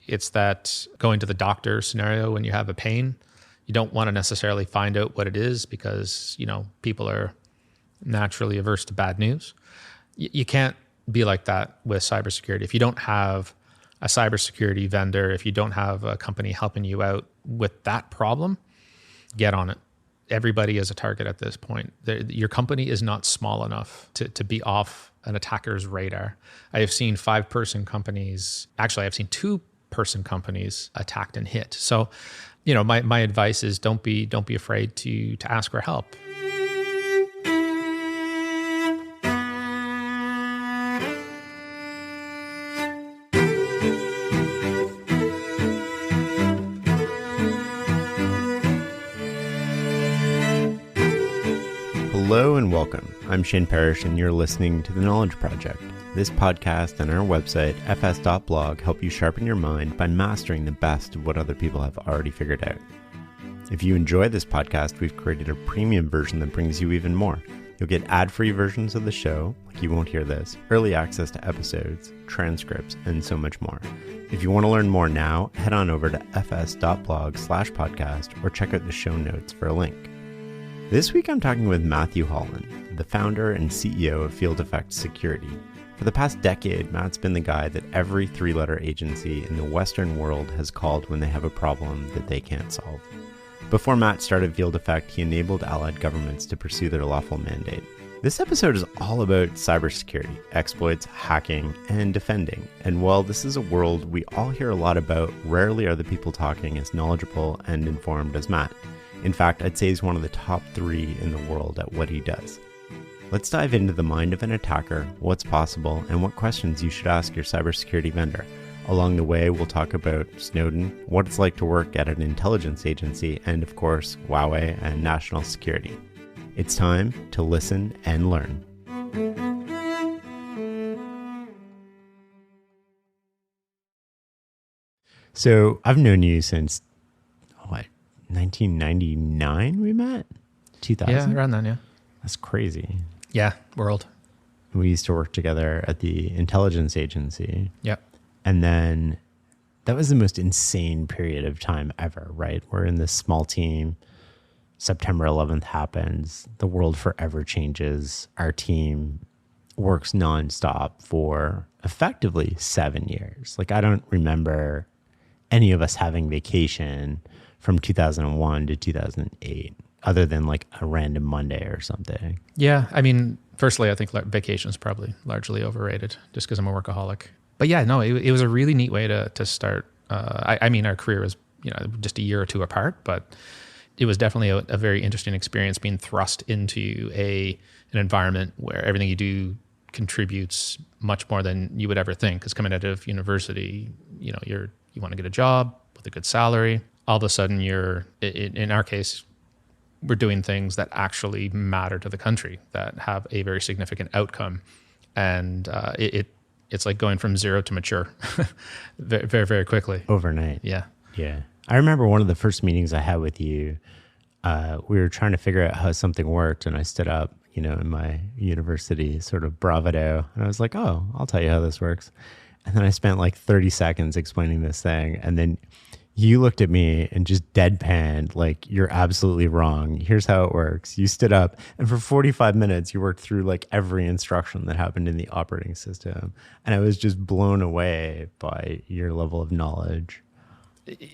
It's that going to the doctor scenario when you have a pain. You don't want to necessarily find out what it is because, people are naturally averse to bad news. You can't be like that with cybersecurity. If you don't have a cybersecurity vendor, if you don't have a company helping you out with that problem, get on it. Everybody is a target at this point. Your company is not small enough to be off an attacker's radar. I have seen 5-person companies, actually I've seen 2-person companies attacked and hit. So, my advice is don't be afraid to ask for help. Hello and welcome. I'm Shane Parrish and you're listening to The Knowledge Project. This podcast and our website, fs.blog, help you sharpen your mind by mastering the best of what other people have already figured out. If you enjoy this podcast, we've created a premium version that brings you even more. You'll get ad-free versions of the show, like You Won't Hear This, early access to episodes, transcripts, and so much more. If you want to learn more now, head on over to fs.blog/podcast or check out the show notes for a link. This week I'm talking with Matthew Holland, the founder and CEO of Field Effect Security. For the past decade, Matt's been the guy that every 3-letter agency in the Western world has called when they have a problem that they can't solve. Before Matt started Field Effect, he enabled allied governments to pursue their lawful mandate. This episode is all about cybersecurity, exploits, hacking, and defending. And while this is a world we all hear a lot about, rarely are the people talking as knowledgeable and informed as Matt. In fact, I'd say he's one of the top 3 in the world at what he does. Let's dive into the mind of an attacker, what's possible, and what questions you should ask your cybersecurity vendor. Along the way, we'll talk about Snowden, what it's like to work at an intelligence agency, and of course, Huawei and national security. It's time to listen and learn. So I've known you since, 1999 we met? 2000? Yeah, around then, yeah. That's crazy. Yeah, world. We used to work together at the intelligence agency. Yep. And then that was the most insane period of time ever, right? We're in this small team. September 11th happens. The world forever changes. Our team works nonstop for effectively 7 years. Like, I don't remember any of us having vacation from 2001 to 2008, other than like a random Monday or something. Yeah, I mean, firstly, I think vacation is probably largely overrated just because I'm a workaholic. But yeah, no, it was a really neat way to start. I mean, our career was just a year or 2 apart, but it was definitely a very interesting experience being thrust into an environment where everything you do contributes much more than you would ever think. Because coming out of university, you want to get a job with a good salary. All of a sudden, in our case, we're doing things that actually matter to the country, that have a very significant outcome. And it's like going from zero to mature very, very, very quickly. Overnight. Yeah. Yeah. I remember one of the first meetings I had with you, we were trying to figure out how something worked. And I stood up, in my university sort of bravado. And I was like, oh, I'll tell you how this works. And then I spent like 30 seconds explaining this thing. And then you looked at me and just deadpanned, like, you're absolutely wrong. Here's how it works. You stood up, and for 45 minutes, you worked through like every instruction that happened in the operating system. And I was just blown away by your level of knowledge.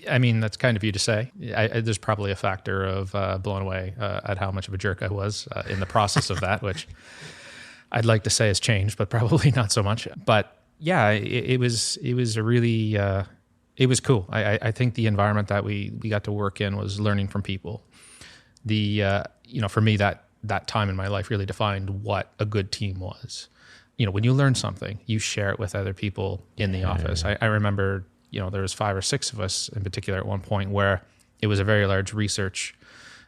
I mean, that's kind of you to say. There's probably a factor of blown away at how much of a jerk I was in the process of that, which I'd like to say has changed, but probably not so much. But yeah, it was a really... it was cool. I think the environment that we got to work in was learning from people. For me, that time in my life really defined what a good team was. When you learn something, you share it with other people in the office. I remember, there was 5 or 6 of us in particular at one point where it was a very large research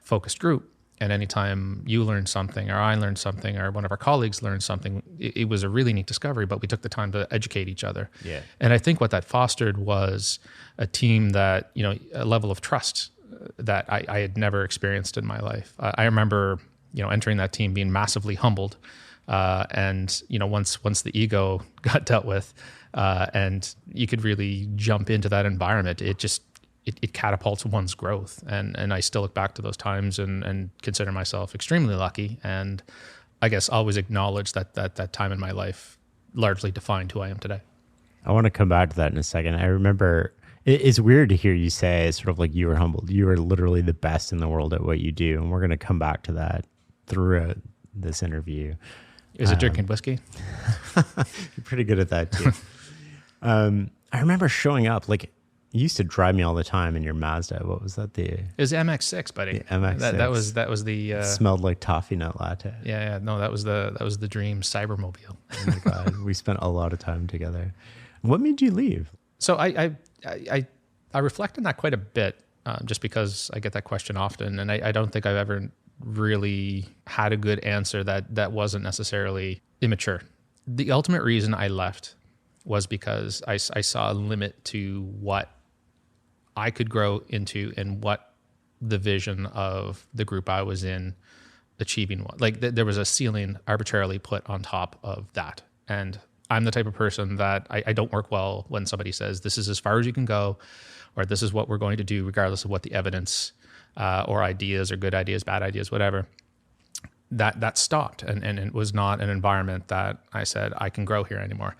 focused group. And anytime you learned something or I learned something or one of our colleagues learned something, it was a really neat discovery, but we took the time to educate each other. Yeah. And I think what that fostered was a team that, a level of trust that I had never experienced in my life. I remember, entering that team being massively humbled. And once the ego got dealt with, and you could really jump into that environment. It catapults one's growth. And I still look back to those times and consider myself extremely lucky. And I guess always acknowledge that time in my life largely defined who I am today. I want to come back to that in a second. I remember it's weird to hear you say sort of like you were humbled. You were literally the best in the world at what you do. And we're going to come back to that throughout this interview. Is it drinking whiskey? You're pretty good at that too. I remember showing up, like you used to drive me all the time in your Mazda. What was that? It was MX-6, buddy. The MX-6. That was the it smelled like toffee nut latte. Yeah. No, that was the dream Cybermobile. Oh my God. We spent a lot of time together. What made you leave? So I reflect on that quite a bit, just because I get that question often, and I don't think I've ever really had a good answer that wasn't necessarily immature. The ultimate reason I left was because I saw a limit to what I could grow into and what the vision of the group I was in achieving was. Like there was a ceiling arbitrarily put on top of that. And I'm the type of person that I don't work well when somebody says, this is as far as you can go, or this is what we're going to do, regardless of what the evidence or ideas or good ideas, bad ideas, whatever. That stopped. And it was not an environment that I said, I can grow here anymore.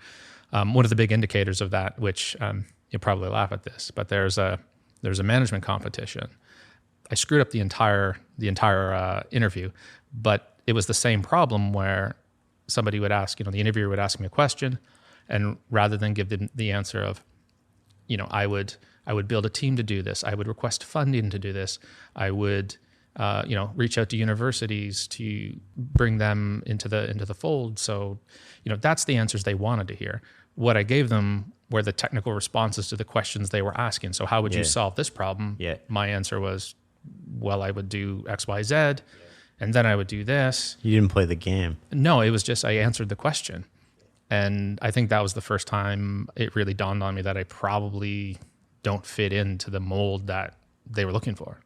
One of the big indicators of that, which you'll probably laugh at this, but there's a management competition. I screwed up the entire interview, but it was the same problem where somebody would ask, the interviewer would ask me a question, and rather than give them the answer of, I would build a team to do this, I would request funding to do this, I would reach out to universities to bring them into the fold. So, that's the answers they wanted to hear. What I gave them were the technical responses to the questions they were asking. So how would you solve this problem? Yeah. My answer was, well, I would do X, Y, Z, and then I would do this. You didn't play the game. No, it was just I answered the question. And I think that was the first time it really dawned on me that I probably don't fit into the mold that they were looking for.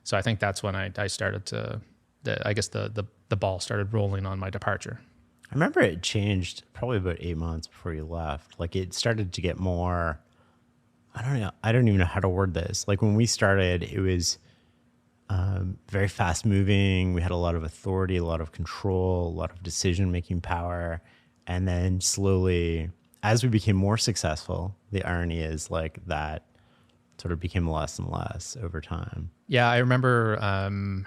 So I think that's when I started the ball started rolling on my departure. I remember it changed probably about 8 months before you left. Like it started to get more, I don't even know how to word this. Like when we started, it was very fast moving. We had a lot of authority, a lot of control, a lot of decision-making power. And then slowly, as we became more successful, the irony is like that sort of became less and less over time. Yeah, I remember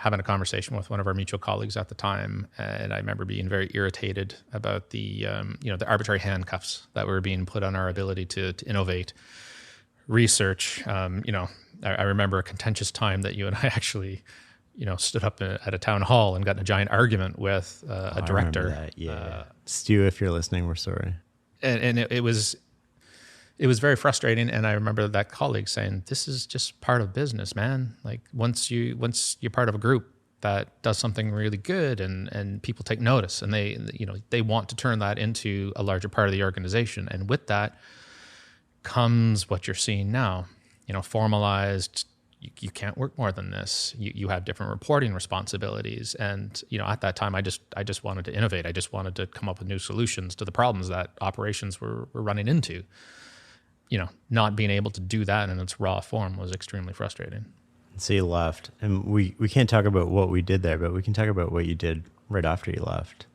having a conversation with one of our mutual colleagues at the time, and I remember being very irritated about the arbitrary handcuffs that were being put on our ability to innovate, research. I remember a contentious time that you and I actually, stood up at a town hall and got in a giant argument with a director. I remember that. Yeah. Stu, if you're listening, we're sorry. And it was very frustrating. And I remember that colleague saying, this is just part of business, man. Like once you're part of a group that does something really good and people take notice and they want to turn that into a larger part of the organization. And with that comes what you're seeing now, formalized, you can't work more than this. You have different reporting responsibilities. And, at that time, I just wanted to innovate. I just wanted to come up with new solutions to the problems that operations were running into. Not being able to do that in its raw form was extremely frustrating. So you left, and we can't talk about what we did there, but we can talk about what you did right after you left.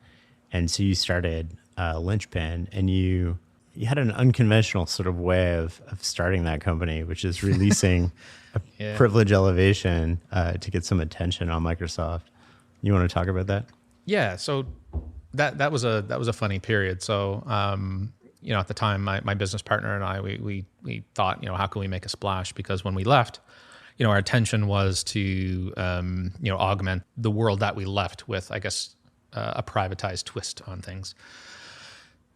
And so you started Lynchpin, and you had an unconventional sort of way of starting that company, which is releasing a privilege elevation to get some attention on Microsoft. You want to talk about that? Yeah. So that was a funny period. So at the time, my business partner and I, we thought, how can we make a splash? Because when we left, our intention was to augment the world that we left with, I guess, a privatized twist on things.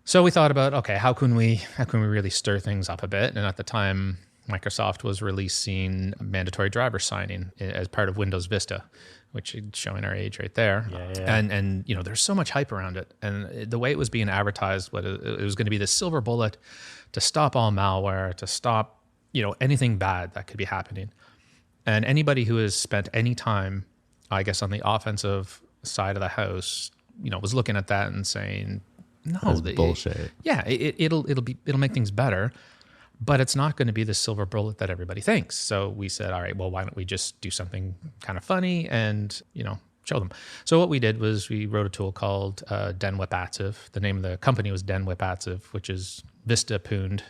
So we thought about, okay, how can we really stir things up a bit? And at the time, Microsoft was releasing mandatory driver signing as part of Windows Vista, which is showing our age right there. Yeah. And there's so much hype around it. And the way it was being advertised, it was going to be the silver bullet to stop all malware, to stop, anything bad that could be happening. And anybody who has spent any time, I guess, on the offensive side of the house, was looking at that and saying, No, That's bullshit. It'll make things better, but it's not going to be the silver bullet that everybody thinks. So we said, all right, well, why don't we just do something kind of funny and, show them. So what we did was we wrote a tool called Den Whip-Ative. The name of the company was Den Whip-Ative, which is Vista Pooned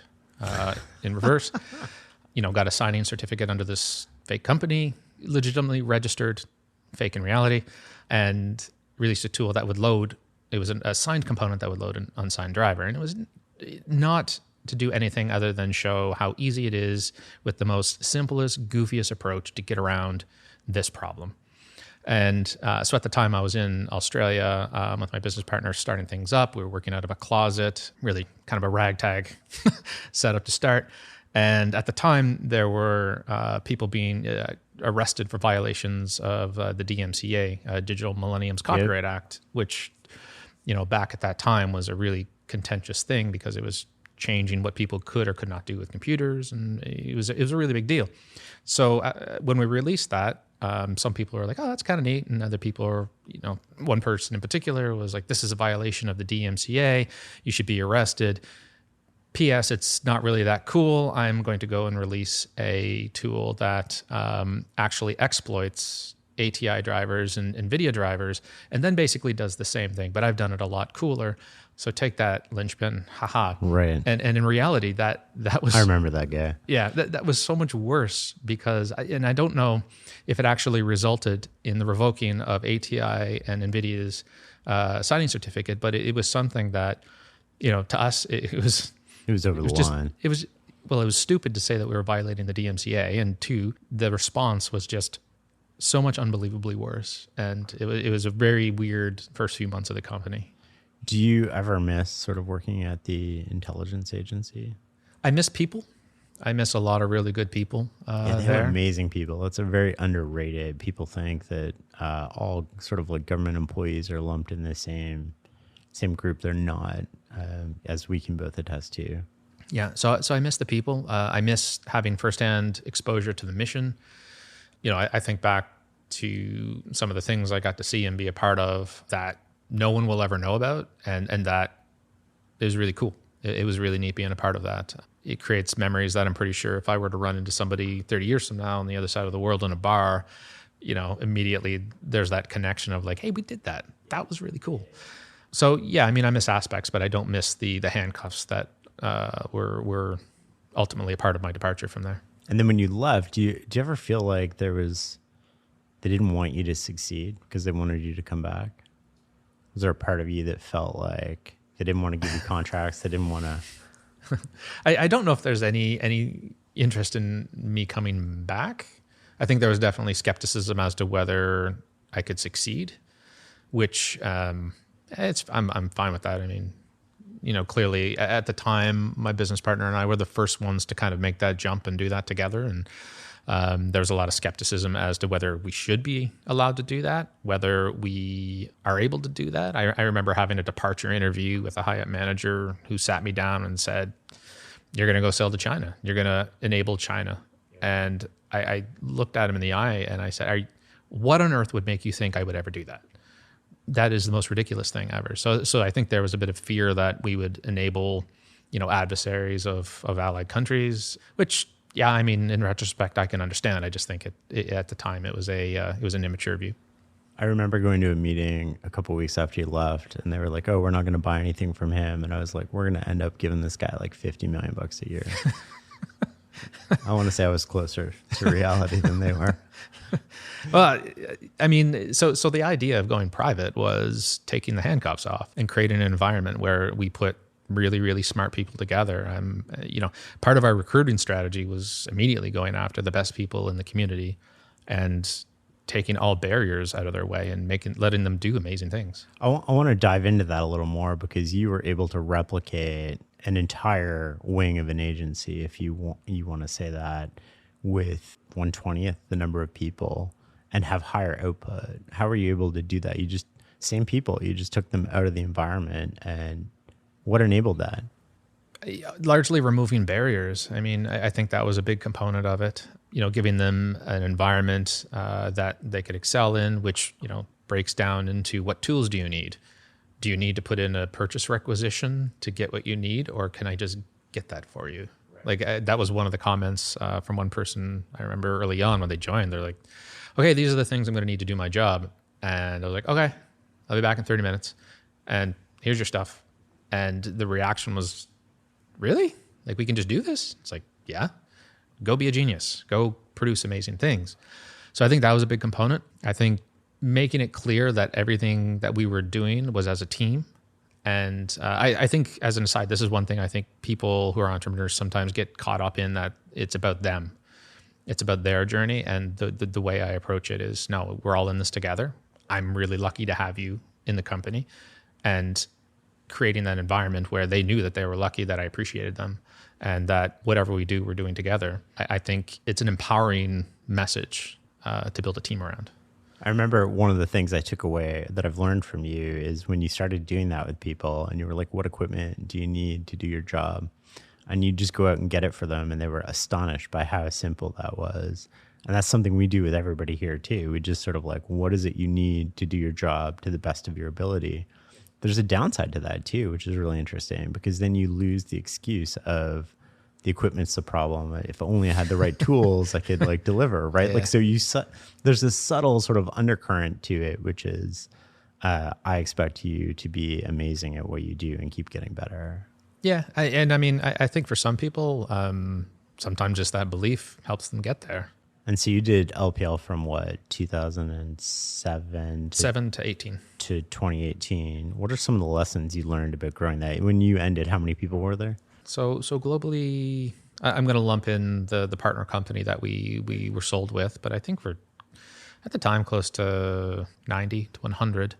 in reverse. Got a signing certificate under this fake company, legitimately registered, fake in reality, and released a tool that would load. It was a signed component that would load an unsigned driver. And it was not to do anything other than show how easy it is with the most simplest, goofiest approach to get around this problem. And so at the time I was in Australia with my business partner starting things up. We were working out of a closet, really kind of a ragtag setup to start. And at the time there were people being arrested for violations of the DMCA, Digital Millennium's Copyright Act, which, back at that time was a really contentious thing because it was changing what people could or could not do with computers. And it was a really big deal. So when we released that, some people were like, oh, that's kind of neat. And other people are, one person in particular was like, this is a violation of the DMCA. You should be arrested. P.S. It's not really that cool. I'm going to go and release a tool that actually exploits ATI drivers and NVIDIA drivers and then basically does the same thing. But I've done it a lot cooler. So take that, linchpin, haha. Right. And in reality, that was... I remember that guy. Yeah, that was so much worse because, and I don't know if it actually resulted in the revoking of ATI and NVIDIA's signing certificate, but it was something that, to us, it was... It was over the line. It was stupid to say that we were violating the DMCA, and two, the response was just so much unbelievably worse. And it was a very weird first few months of the company. Do you ever miss sort of working at the intelligence agency? I miss people. I miss a lot of really good people. They have amazing people. It's a very underrated. People think that all sort of like government employees are lumped in the same group. They're not, as we can both attest to. Yeah. So I miss the people. I miss having firsthand exposure to the mission. I think back to some of the things I got to see and be a part of that no one will ever know about. And that is really cool. It was really neat being a part of that. It creates memories that I'm pretty sure if I were to run into somebody 30 years from now on the other side of the world in a bar, immediately there's that connection of like, hey, we did that. That was really cool. So yeah, I miss aspects, but I don't miss the handcuffs that were ultimately a part of my departure from there. And then when you left, do you ever feel like they didn't want you to succeed because they wanted you to come back? Was there a part of you that felt like they didn't want to give you contracts? They didn't want to... I don't know if there's any interest in me coming back. I think there was definitely skepticism as to whether I could succeed, which I'm fine with that. Clearly at the time, my business partner and I were the first ones to kind of make that jump and do that together. And there was a lot of skepticism as to whether we should be allowed to do that, whether we are able to do that. I remember having a departure interview with a high-up manager who sat me down and said, you're going to go sell to China. You're going to enable China. And I looked at him in the eye and I said, what on earth would make you think I would ever do that? That is the most ridiculous thing ever. So I think there was a bit of fear that we would enable, adversaries of allied countries, which... Yeah, in retrospect, I can understand. I just think at the time it was an immature view. I remember going to a meeting a couple of weeks after you left, and they were like, "Oh, we're not going to buy anything from him," and I was like, "We're going to end up giving this guy like $50 million a year." I want to say I was closer to reality than they were. Well, so the idea of going private was taking the handcuffs off and creating an environment where we put really, really smart people together. Part of our recruiting strategy was immediately going after the best people in the community and taking all barriers out of their way and letting them do amazing things. I want to dive into that a little more because you were able to replicate an entire wing of an agency, if you want to say that, with 1/20th the number of people and have higher output. How were you able to do that? You just took them out of the environment, and what enabled that? Largely removing barriers. I think that was a big component of it. Giving them an environment that they could excel in, which breaks down into what tools do you need. do you need to put in a purchase requisition to get what you need, or can I just get that for you? Right. Like that was one of the comments from one person I remember early on when they joined. They're like, okay, these are the things I'm going to need to do my job. And I was like, okay, I'll be back in 30 minutes. And here's your stuff. And the reaction was, really? Like, we can just do this? It's like, yeah, go be a genius. Go produce amazing things. So I think that was a big component. I think making it clear that everything that we were doing was as a team. And I think, as an aside, this is one thing I think people who are entrepreneurs sometimes get caught up in, that it's about them. It's about their journey. And the way I approach it is, no, we're all in this together. I'm really lucky to have you in the company. And creating that environment where they knew that they were lucky, that I appreciated them, and that whatever we do, we're doing together. I think it's an empowering message to build a team around. I remember one of the things I took away that I've learned from you is when you started doing that with people and you were like, what equipment do you need to do your job? And you just go out and get it for them. And they were astonished by how simple that was. And that's something we do with everybody here too. We just sort of like, what is it you need to do your job to the best of your ability? There's a downside to that too, which is really interesting, because then you lose the excuse of the equipment's the problem. If only I had the right tools, I could like deliver, right? Yeah. Like, so there's this subtle sort of undercurrent to it, which is, I expect you to be amazing at what you do and keep getting better. Yeah. I think for some people, sometimes just that belief helps them get there. And so you did LPL from what, 2007 to 18 to 2018. What are some of the lessons you learned about growing that? When you ended, how many people were there? So globally, I'm going to lump in the partner company that we were sold with, but I think we're at the time close to 90 to 100.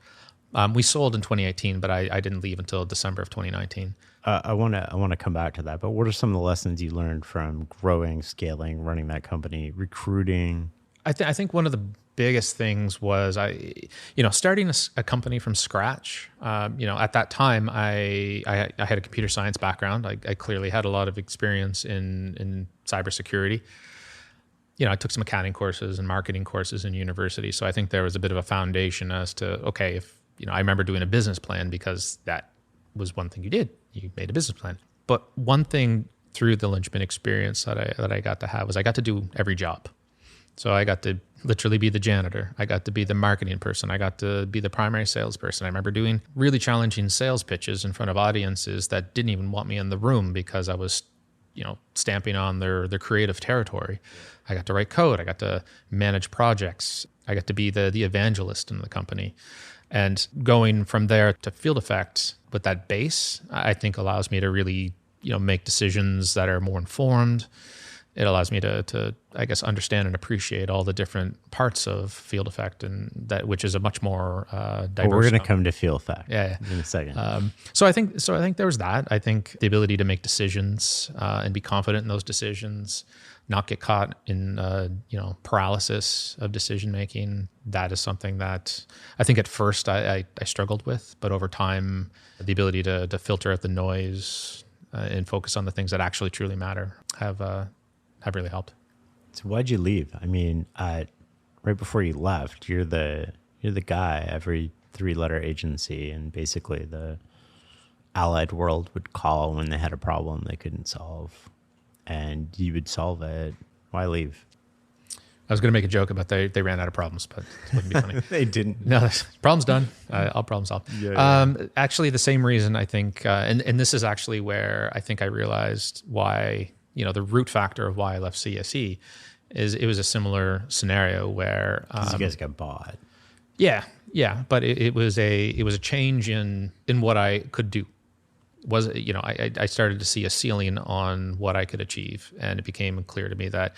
We sold in 2018, but I didn't leave until December of 2019. I want to come back to that, but what are some of the lessons you learned from growing, scaling, running that company, recruiting? I think one of the biggest things was starting a company from scratch. At that time, I had a computer science background. I clearly had a lot of experience in cybersecurity. I took some accounting courses and marketing courses in university, so I think there was a bit of a foundation as to, okay, if I remember doing a business plan, because that was one thing you did. You made a business plan. But one thing through the Lynchpin experience that I got to have was I got to do every job. So I got to literally be the janitor. I got to be the marketing person. I got to be the primary salesperson. I remember doing really challenging sales pitches in front of audiences that didn't even want me in the room because I was, stamping on their creative territory. I got to write code. I got to manage projects. I got to be the evangelist in the company. And going from there to Field Effect with that base, I think allows me to really, make decisions that are more informed. It allows me to I guess, understand and appreciate all the different parts of Field Effect, and which is a much more diverse. Well, we're going to come to Field Effect in a second. So I think there was that. I think the ability to make decisions and be confident in those decisions, not get caught in paralysis of decision making. That is something that I think at first I struggled with, but over time, the ability to filter out the noise and focus on the things that actually truly matter have really helped. So why'd you leave? I mean, right before you left, you're the guy every 3-letter agency, and basically the allied world would call when they had a problem they couldn't solve, and you would solve it. Why leave? I was going to make a joke about they ran out of problems, but it wouldn't be funny. They didn't. No, problem's done. I'll problem solve. Yeah. Actually, the same reason I think, and this is actually where I think I realized why, the root factor of why I left CSE is it was a similar scenario where you guys got bought. Yeah, but it was a change in what I could do. I started to see a ceiling on what I could achieve, and it became clear to me that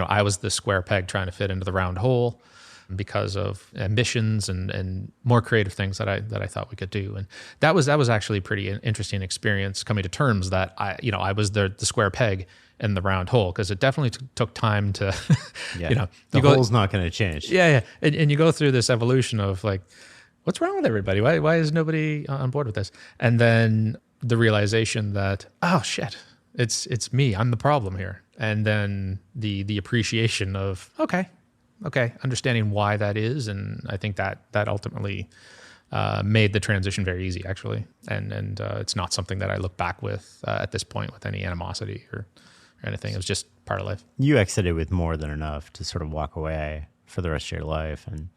I was the square peg trying to fit into the round hole because of ambitions and more creative things that I thought we could do. And that was actually a pretty interesting experience, coming to terms that I was the square peg in the round hole, because it definitely took time to, the hole's not going to change. Yeah. And you go through this evolution of like, what's wrong with everybody? Why is nobody on board with this? And then the realization that, oh shit, it's me. I'm the problem here. And then the appreciation of, okay, understanding why that is. And I think that ultimately made the transition very easy, actually. And it's not something that I look back with at this point with any animosity or anything. It was just part of life. You exited with more than enough to sort of walk away for the rest of your life and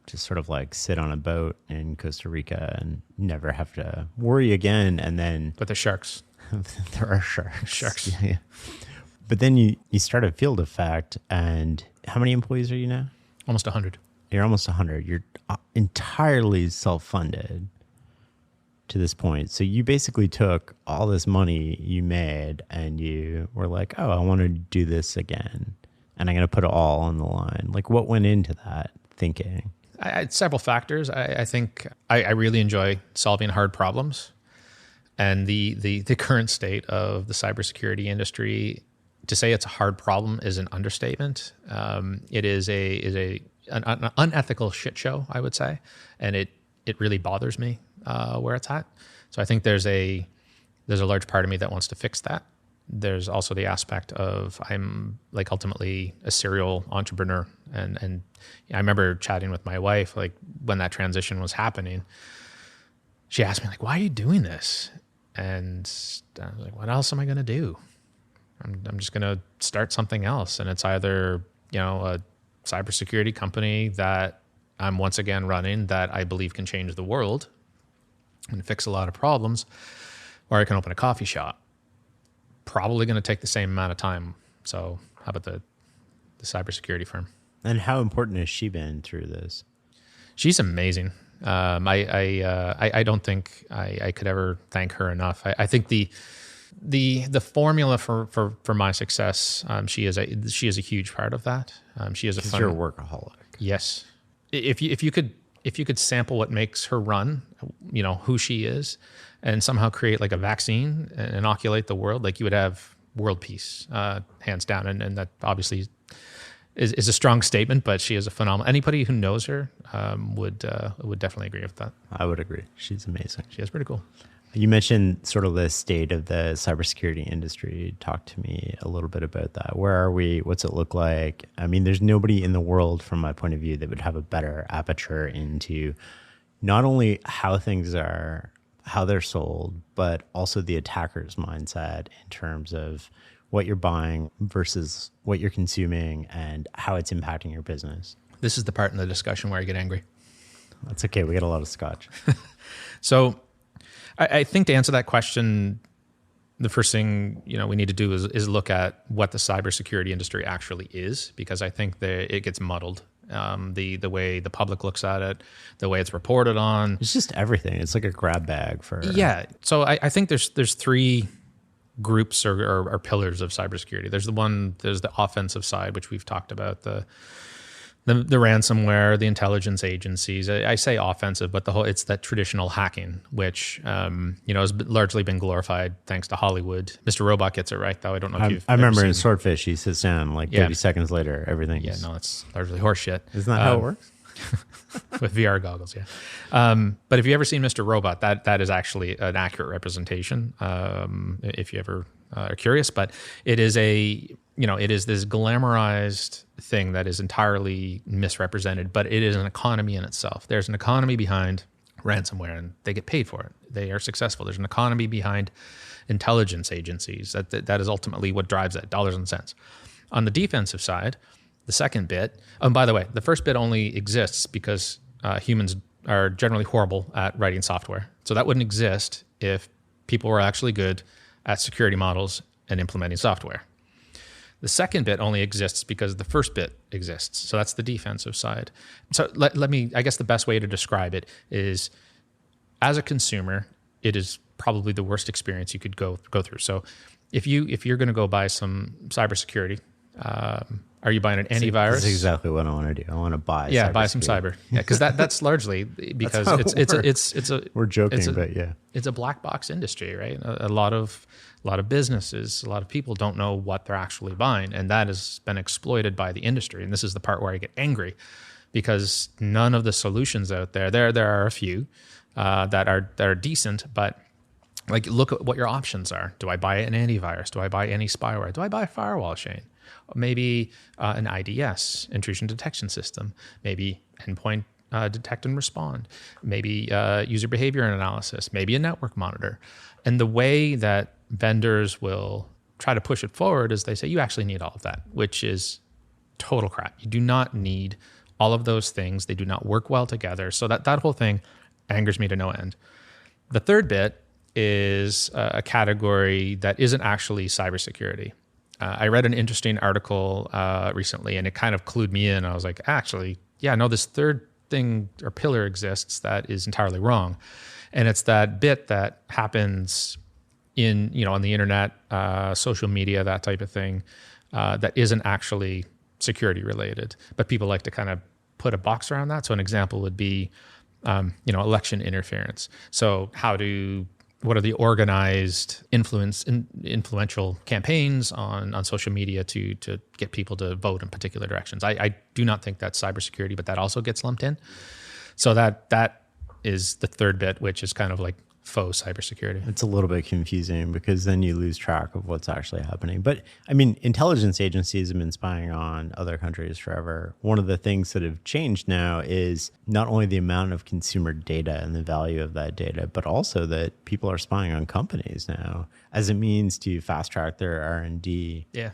just sort of like sit on a boat in Costa Rica and never have to worry again. And then... But the sharks. There are sharks. Sharks. Yeah. But then you started Field Effect, and how many employees are you now? Almost 100. You're almost 100. You're entirely self-funded to this point. So you basically took all this money you made and you were like, oh, I want to do this again. And I'm going to put it all on the line. Like, what went into that thinking? I had several factors. I think I really enjoy solving hard problems. And the current state of the cybersecurity industry, to say it's a hard problem is an understatement. It is an unethical shit show, I would say. And it really bothers me where it's at. So I think there's a large part of me that wants to fix that. There's also the aspect of I'm like ultimately a serial entrepreneur. And I remember chatting with my wife, like when that transition was happening, she asked me like, why are you doing this? And I was like, what else am I going to do? I'm just going to start something else. And it's either, a cybersecurity company that I'm once again running that I believe can change the world and fix a lot of problems, or I can open a coffee shop. Probably going to take the same amount of time. So how about the cybersecurity firm? And how important has she been through this? She's amazing. I don't think I could ever thank her enough. I think the formula for my success, she is a huge part of that. She is a fun. You're a workaholic. Yes. If you could sample what makes her run, who she is, and somehow create like a vaccine and inoculate the world, like you would have world peace, hands down. And that obviously is a strong statement, but she is a phenomenal. Anybody who knows her would definitely agree with that. I would agree. She's amazing. She is pretty cool. You mentioned sort of the state of the cybersecurity industry. Talk to me a little bit about that. Where are we? What's it look like? I mean, there's nobody in the world, from my point of view, that would have a better aperture into not only how things are, how they're sold, but also the attacker's mindset in terms of what you're buying versus what you're consuming and how it's impacting your business. This is the part in the discussion where I get angry. That's okay. We got a lot of scotch. So I think to answer that question, the first thing we need to do is look at what the cybersecurity industry actually is, because I think that it gets muddled. The way the public looks at it, the way it's reported on. It's just everything. It's like a grab bag for... Yeah. So I think there's three groups or pillars of cybersecurity. There's the offensive side, which we've talked about, the ransomware, the intelligence agencies. I say offensive, but it's that traditional hacking, which has largely been glorified thanks to Hollywood. Mr. Robot gets it right, though. I don't know if you've I remember seen in Swordfish, he sits down like 30 seconds later, everything's... Yeah, no, it's largely horseshit. Isn't that how it works? With VR goggles, yeah. But if you ever seen Mr. Robot, that is actually an accurate representation. If you ever are curious, but it is it is this glamorized thing that is entirely misrepresented, but it is an economy in itself. There's an economy behind ransomware, and they get paid for it. They are successful. There's an economy behind intelligence agencies. That is ultimately what drives that, dollars and cents. On the defensive side, the second bit, and by the way, the first bit only exists because humans are generally horrible at writing software. So that wouldn't exist if people were actually good at security models and implementing software. The second bit only exists because the first bit exists. So that's the defensive side. So let me, I guess the best way to describe it is, as a consumer, it is probably the worst experience you could go through. So if you're going to go buy some cybersecurity, are you buying an antivirus? That's exactly what I want to do. I want to buy. Yeah, buy some cyber. Yeah, because that's largely because it's a we're joking, but yeah, it's a black box industry, right? A lot of businesses, a lot of people don't know what they're actually buying, and that has been exploited by the industry. And this is the part where I get angry, because none of the solutions out there are a few that are decent, but like, look at what your options are. Do I buy an antivirus? Do I buy any spyware? Do I buy a firewall, Shane? Maybe an IDS, intrusion detection system, maybe endpoint detect and respond, maybe user behavior analysis, maybe a network monitor. And the way that vendors will try to push it forward is they say, you actually need all of that, which is total crap. You do not need all of those things. They do not work well together. So that whole thing angers me to no end. The third bit is a category that isn't actually cybersecurity. I read an interesting article recently, and it kind of clued me in. I was like, actually, yeah, no, this third thing or pillar exists that is entirely wrong. And it's that bit that happens in, on the internet, social media, that type of thing, that isn't actually security related, but people like to kind of put a box around that. So an example would be, election interference. So what are the organized influential campaigns on social media to get people to vote in particular directions? I do not think that's cybersecurity, but that also gets lumped in. So that is the third bit, which is kind of like faux cybersecurity. It's a little bit confusing because then you lose track of what's actually happening. But I mean, intelligence agencies have been spying on other countries forever. One of the things that have changed now is not only the amount of consumer data and the value of that data, but also that people are spying on companies now as a means to fast track their R&D. Yeah.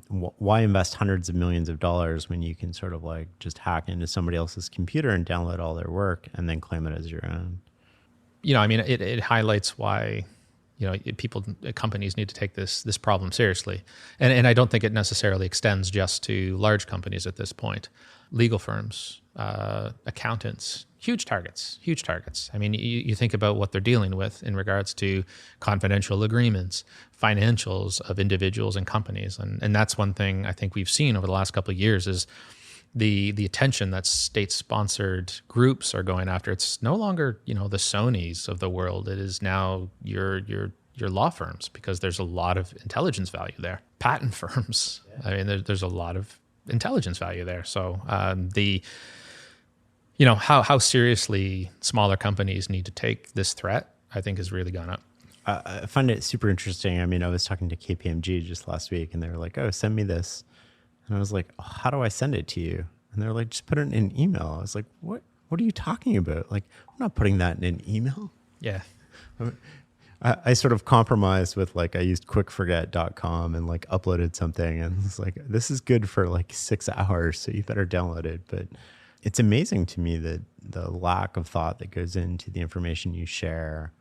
Why invest hundreds of millions of dollars when you can sort of like just hack into somebody else's computer and download all their work and then claim it as your own? It highlights why, companies need to take this problem seriously. And I don't think it necessarily extends just to large companies at this point. Legal firms, accountants, huge targets. I mean, you think about what they're dealing with in regards to confidential agreements, financials of individuals and companies. And that's one thing I think we've seen over the last couple of years is the attention that state-sponsored groups are going after. It's no longer, the Sonys of the world. It is now your law firms, because there's a lot of intelligence value there. Patent firms. Yeah. I mean, there's a lot of intelligence value there. So how seriously smaller companies need to take this threat, I think, has really gone up. I find it super interesting. I mean, I was talking to KPMG just last week, and they were like, "Oh, send me this." And I was like, oh, how do I send it to you? And they're like, just put it in an email. I was like, what are you talking about? Like, I'm not putting that in an email. Yeah. I sort of compromised with I used quickforget.com and uploaded something. And it's like, this is good for 6 hours. So you better download it. But it's amazing to me that the lack of thought that goes into the information you share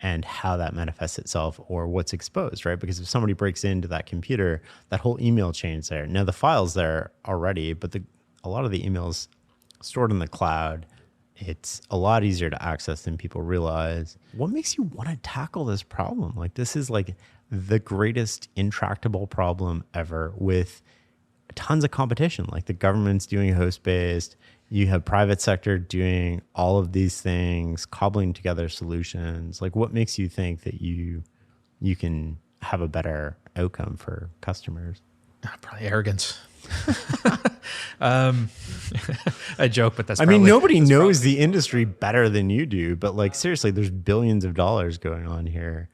and how that manifests itself or what's exposed, right? Because if somebody breaks into that computer, that whole email chain's there. Now the file's there already, but a lot of the emails stored in the cloud, it's a lot easier to access than people realize. What makes you want to tackle this problem? This is the greatest intractable problem ever with tons of competition. The government's doing host-based. You have private sector doing all of these things, cobbling together solutions. What makes you think that you can have a better outcome for customers? Probably arrogance. I joke, but that's. Nobody knows the industry better than you do. But seriously, there's billions of dollars going on here.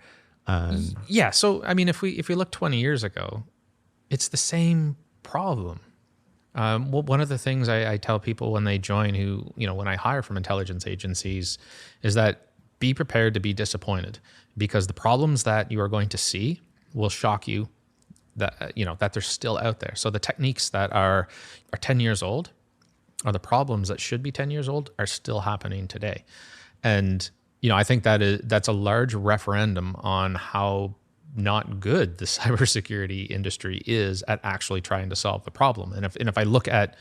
Yeah. So if we look 20 years ago, it's the same problem. One of the things I tell people when they join, when I hire from intelligence agencies, is that be prepared to be disappointed, because the problems that you are going to see will shock you that they're still out there. So the techniques that are 10 years old, or the problems that should be 10 years old, are still happening today. And I think that's a large referendum on how not good the cybersecurity industry is at actually trying to solve the problem. And if I look at,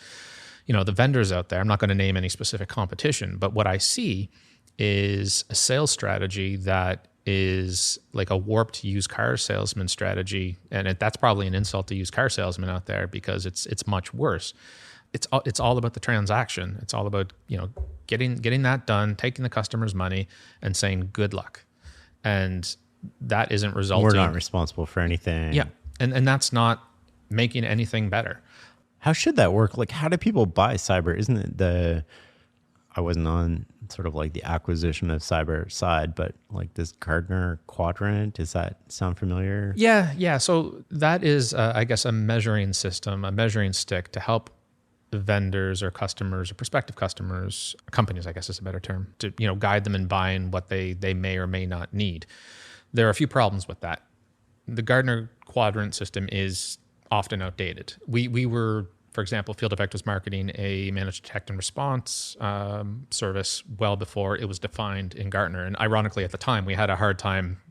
the vendors out there, I'm not going to name any specific competition, but what I see is a sales strategy that is like a warped used car salesman strategy. And that's probably an insult to used car salesmen out there, because it's much worse. It's all about the transaction. It's all about, getting that done, taking the customer's money and saying good luck. And that isn't resulting. We're not responsible for anything. Yeah. And that's not making anything better. How should that work? How do people buy cyber? Isn't it I wasn't on sort of the acquisition of cyber side, but this Gartner quadrant, does that sound familiar? Yeah. So that is, I guess, a measuring system, a measuring stick to help vendors or customers or prospective customers, companies, I guess is a better term, to guide them in buying what they may or may not need. There are a few problems with that. The Gartner quadrant system is often outdated. We were, for example, Field Effect was marketing a managed detect and response service well before it was defined in Gartner. And ironically, at the time, we had a hard time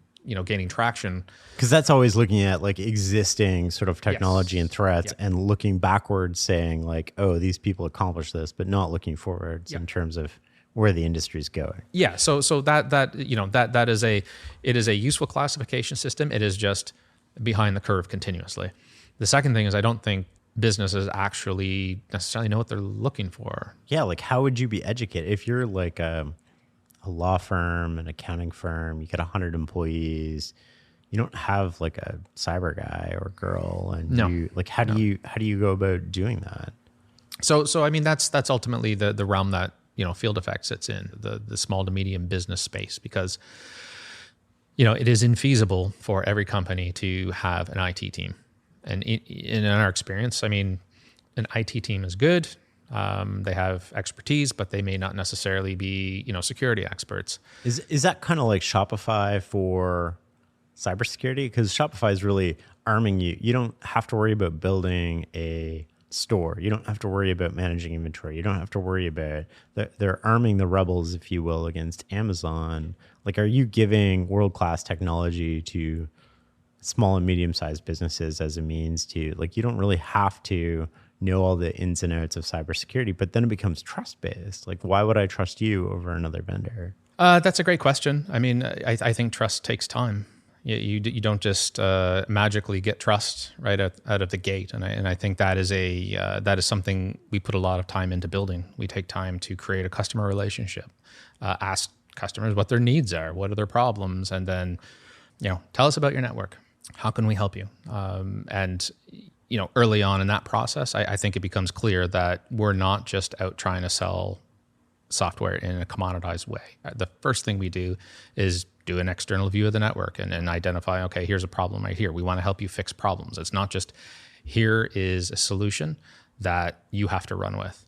gaining traction. Because that's always looking at like existing sort of technology Yes. and threats Yep. and looking backwards saying like, oh, these people accomplished this, but not looking forwards Yep. in terms of where the industry is going. Yeah, so that is a useful classification system. It is just behind the curve continuously. The second thing is I don't think businesses actually necessarily know what they're looking for. Yeah, like how would you be educated if you're like a law firm, an accounting firm, you got 100 employees, you don't have like a cyber guy or girl, and No. you like how do you go about doing that? So I mean that's ultimately the realm that Field Effect sits in, the small to medium business space, because it is infeasible for every company to have an IT team. And in our experience, I mean, an IT team is good. They have expertise, but they may not necessarily be, security experts. Is that kind of like Shopify for cybersecurity? Because Shopify is really arming you. You don't have to worry about building a store. You don't have to worry about managing inventory. You don't have to worry about they're arming the rebels, if you will, against Amazon. Like, are you giving world-class technology to small and medium-sized businesses as a means to, like, you don't really have to know all the ins and outs of cybersecurity, but then it becomes trust-based. Like, why would I trust you over another vendor? That's a great question. I mean, I think trust takes time. You don't just magically get trust right out of the gate, and I think that is something we put a lot of time into building. We take time to create a customer relationship, ask customers what their needs are, what are their problems, and then tell us about your network. How can we help you? And early on in that process, I think it becomes clear that we're not just out trying to sell software in a commoditized way. The first thing we do is do an external view of the network and identify, okay, here's a problem right here. We want to help you fix problems. It's not just here is a solution that you have to run with.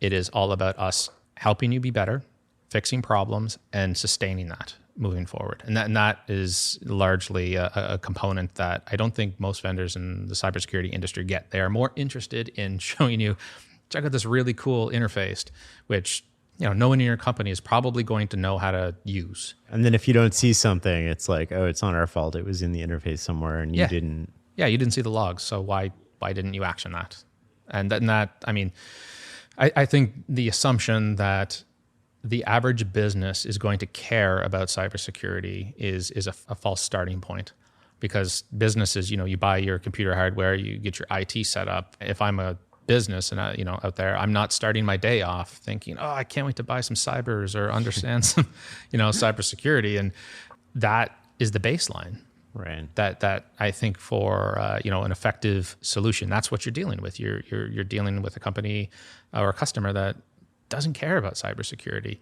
It is all about us helping you be better, fixing problems, and sustaining that moving forward. And that is largely a component that I don't think most vendors in the cybersecurity industry get. They are more interested in showing you, check out this really cool interface, which no one in your company is probably going to know how to use. And then if you don't see something, it's like, oh, it's not our fault. It was in the interface somewhere and you didn't. Yeah, you didn't see the logs, so why didn't you action that? And that I mean, I think the assumption that the average business is going to care about cybersecurity is a false starting point, because businesses, you buy your computer hardware, you get your IT set up. If I'm a business and out there, I'm not starting my day off thinking, oh, I can't wait to buy some cybers or understand some cybersecurity, and that is the baseline. Right. That I think for an effective solution, that's what you're dealing with. You're dealing with a company or a customer that doesn't care about cybersecurity,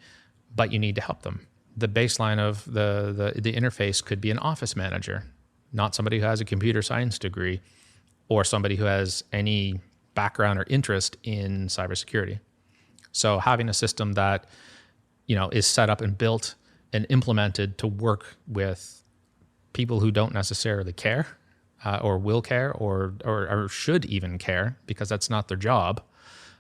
but you need to help them. The baseline of the interface could be an office manager, not somebody who has a computer science degree or somebody who has any background or interest in cybersecurity. So having a system that is set up and built and implemented to work with people who don't necessarily care or will care or should even care, because that's not their job,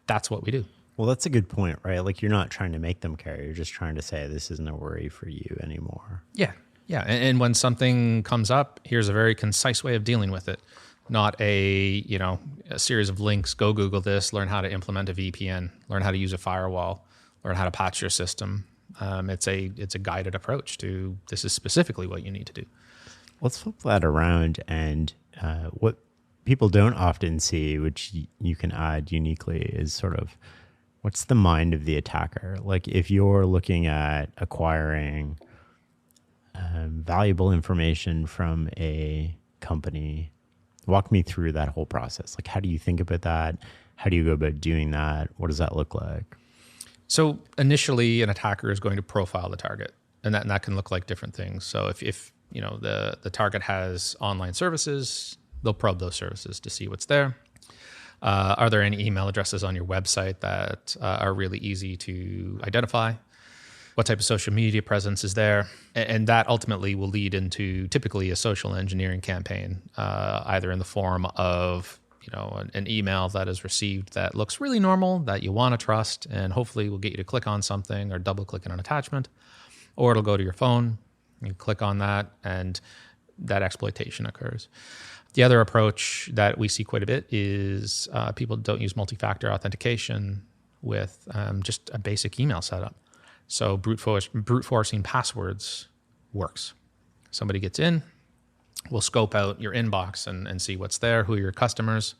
that's what we do. Well, that's a good point, right? Like, you're not trying to make them care. You're just trying to say this isn't a worry for you anymore. Yeah. And when something comes up, here's a very concise way of dealing with it. Not a series of links. Go Google this. Learn how to implement a VPN. Learn how to use a firewall. Learn how to patch your system. It's a guided approach to this is specifically what you need to do. Let's flip that around, and what people don't often see, which you can add uniquely, is sort of what's the mind of the attacker. Like, if you're looking at acquiring valuable information from a company, walk me through that whole process. Like, how do you think about that? How do you go about doing that? What does that look like? So initially, an attacker is going to profile the target, and that can look like different things. So if the target has online services, they'll probe those services to see what's there. Are there any email addresses on your website that are really easy to identify? What type of social media presence is there? And that ultimately will lead into typically a social engineering campaign, either in the form of an email that is received that looks really normal, that you want to trust, and hopefully will get you to click on something or double click on an attachment, or it'll go to your phone, you click on that, and that exploitation occurs. The other approach that we see quite a bit is people don't use multi-factor authentication with just a basic email setup. So brute forcing passwords works. Somebody gets in, we'll scope out your inbox and see what's there, who are your customers,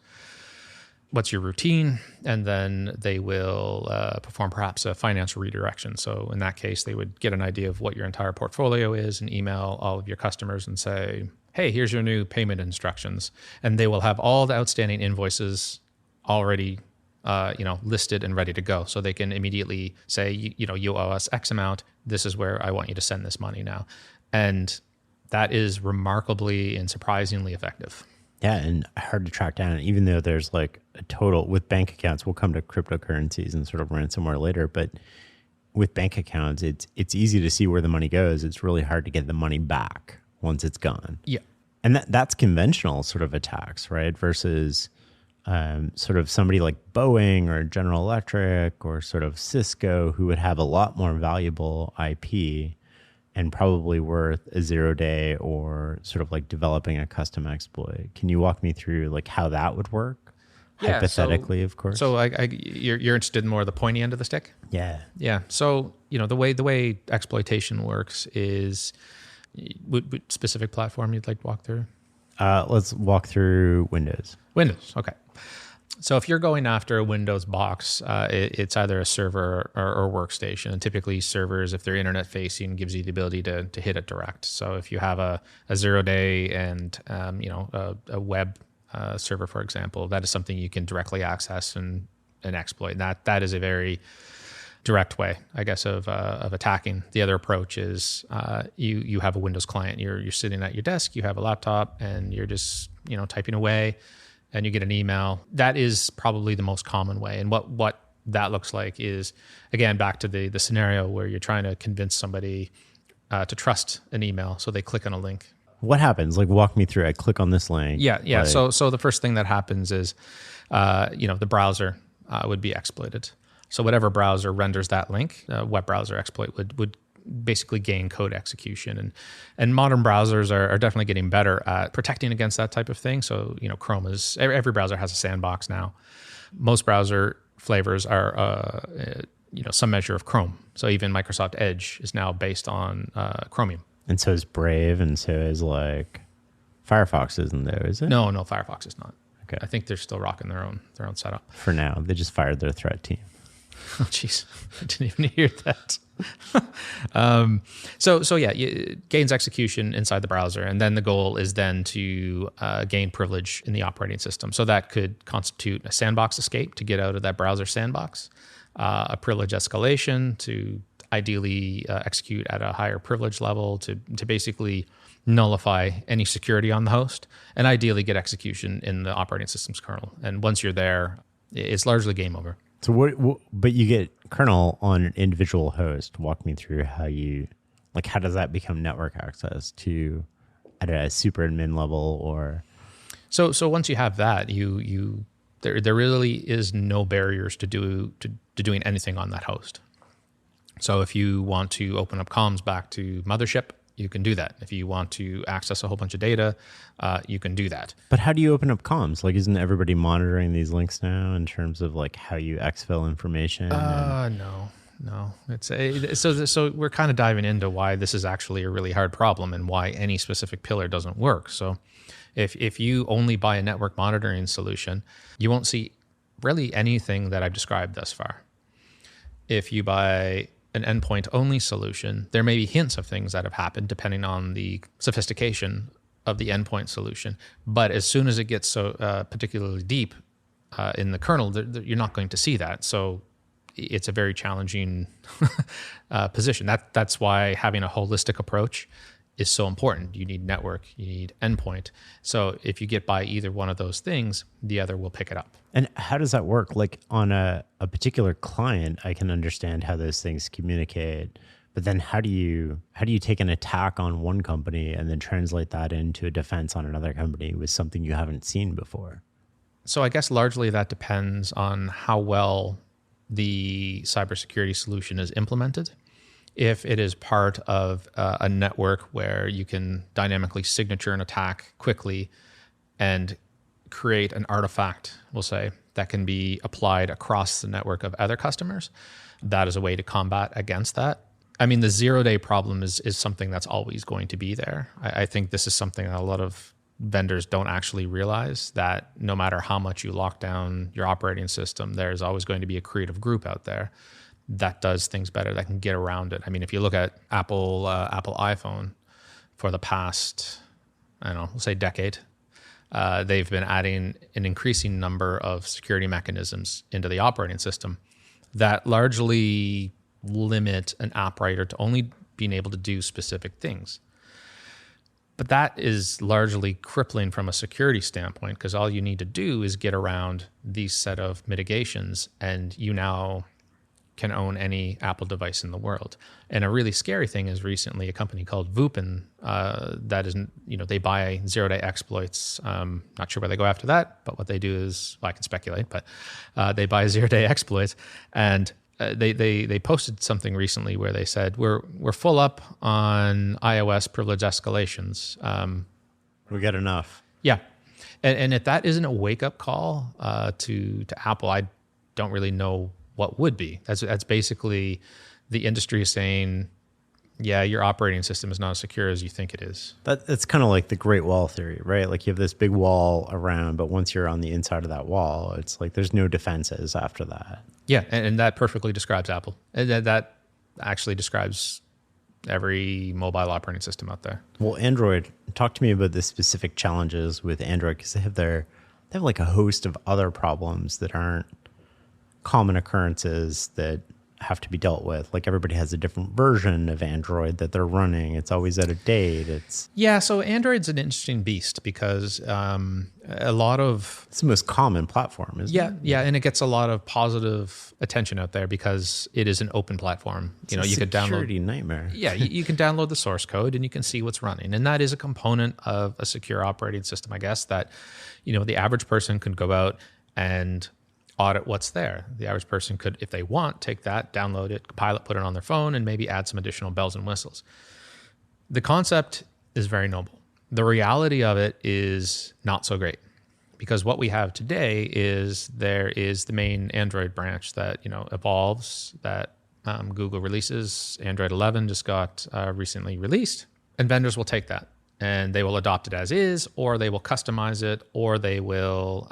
what's your routine, and then they will perform perhaps a financial redirection. So in that case, they would get an idea of what your entire portfolio is and email all of your customers and say, hey, here's your new payment instructions. And they will have all the outstanding invoices already listed and ready to go. So they can immediately say, you owe us X amount. This is where I want you to send this money now. And that is remarkably and surprisingly effective. Yeah, and hard to track down. Even though there's like a total with bank accounts, we'll come to cryptocurrencies and sort of ransomware later. But with bank accounts, it's easy to see where the money goes. It's really hard to get the money back once it's gone. Yeah, and that's conventional sort of attacks, right? Versus sort of somebody like Boeing or General Electric or sort of Cisco, who would have a lot more valuable IP and probably worth a 0-day or sort of like developing a custom exploit. Can you walk me through like how that would work? Yeah, hypothetically, of course. So you're interested in more of the pointy end of the stick? Yeah. Yeah. So, the way exploitation works is, what specific platform you'd like to walk through? Let's walk through Windows. Windows. Okay. So if you're going after a Windows box, it's either a server or workstation. And typically servers, if they're internet facing, gives you the ability to hit it direct. So if you have a 0-day and a web server, for example, that is something you can directly access and exploit. And that is a very direct way, I guess, of attacking. The other approach is you have a Windows client. You're sitting at your desk, you have a laptop, and you're just typing away, and you get an email. That is probably the most common way. And what that looks like is, again, back to the scenario where you're trying to convince somebody to trust an email, so they click on a link. What happens? Like, walk me through. I click on this link. Yeah. Like, so the first thing that happens is, the browser would be exploited. So whatever browser renders that link, web browser exploit would basically gain code execution. And modern browsers are definitely getting better at protecting against that type of thing. So, Chrome every browser has a sandbox now. Most browser flavors are, some measure of Chrome. So even Microsoft Edge is now based on Chromium. And so is Brave, and so is like Firefox, isn't there? Is it? No, Firefox is not. Okay. I think they're still rocking their oon setup. For now, they just fired their threat team. Oh, jeez. I didn't even hear that. So yeah, it gains execution inside the browser. And then the goal is then to gain privilege in the operating system. So that could constitute a sandbox escape to get out of that browser sandbox, a privilege escalation to ideally execute at a higher privilege level to basically nullify any security on the host, and ideally get execution in the operating system's kernel. And once you're there, it's largely game over. So but you get kernel on an individual host. Walk me through how does that become network access to at a super admin level or? So once you have that, there really is no barriers to doing anything on that host. So if you want to open up comms back to mothership, you can do that. If you want to access a whole bunch of data, you can do that. But how do you open up comms? Like, isn't everybody monitoring these links now in terms of like how you exfil information? No. So we're kind of diving into why this is actually a really hard problem and why any specific pillar doesn't work. So if you only buy a network monitoring solution, you won't see really anything that I've described thus far. If you buy an endpoint-only solution, there may be hints of things that have happened depending on the sophistication of the endpoint solution. But as soon as it gets so particularly deep in the kernel, you're not going to see that. So it's a very challenging position. That's why having a holistic approach is so important. You need network, you need endpoint. So if you get by either one of those things, the other will pick it up. And how does that work? Like on a particular client, I can understand how those things communicate. But then how do you take an attack on one company and then translate that into a defense on another company with something you haven't seen before? So I guess largely that depends on how well the cybersecurity solution is implemented. If it is part of a network where you can dynamically signature an attack quickly and create an artifact, we'll say, that can be applied across the network of other customers, that is a way to combat against that. I mean, the zero-day problem is something that's always going to be there. I think this is something that a lot of vendors don't actually realize, that no matter how much you lock down your operating system, there's always going to be a creative group out there that does things better, that can get around it. I mean, if you look at Apple iPhone for the past, I don't know, we'll say decade, they've been adding an increasing number of security mechanisms into the operating system that largely limit an app writer to only being able to do specific things. But that is largely crippling from a security standpoint, because all you need to do is get around these set of mitigations and you now can own any Apple device in the world. And a really scary thing is recently a company called Vupin, that is, they buy zero-day exploits. Not sure where they go after that, but what they do is, well, I can speculate, but they buy zero-day exploits. And they posted something recently where they said, we're full up on iOS privilege escalations. We get enough. Yeah. And if that isn't a wake-up call to Apple, I don't really know what would be. That's basically the industry is saying, yeah, your operating system is not as secure as you think it is. It's kind of like the Great Wall theory, right? Like you have this big wall around, but once you're on the inside of that wall, it's like there's no defenses after that. Yeah, and that perfectly describes Apple. And that actually describes every mobile operating system out there. Well, Android, talk to me about the specific challenges with Android, because they have like a host of other problems that aren't common occurrences that have to be dealt with. Like everybody has a different version of Android that they're running. It's always out of date. Yeah, so Android's an interesting beast because a lot of... It's the most common platform, isn't it? Yeah, and it gets a lot of positive attention out there because it is an open platform. You could download... security nightmare. Yeah, you can download the source code and you can see what's running. And that is a component of a secure operating system, I guess, that the average person can go out and audit what's there. The average person could, if they want, take that, download it, compile it, put it on their phone, and maybe add some additional bells and whistles. The concept is very noble. The reality of it is not so great, because what we have today is there is the main Android branch that evolves, that Google releases. Android 11 just got recently released, and vendors will take that and they will adopt it as is, or they will customize it, or they will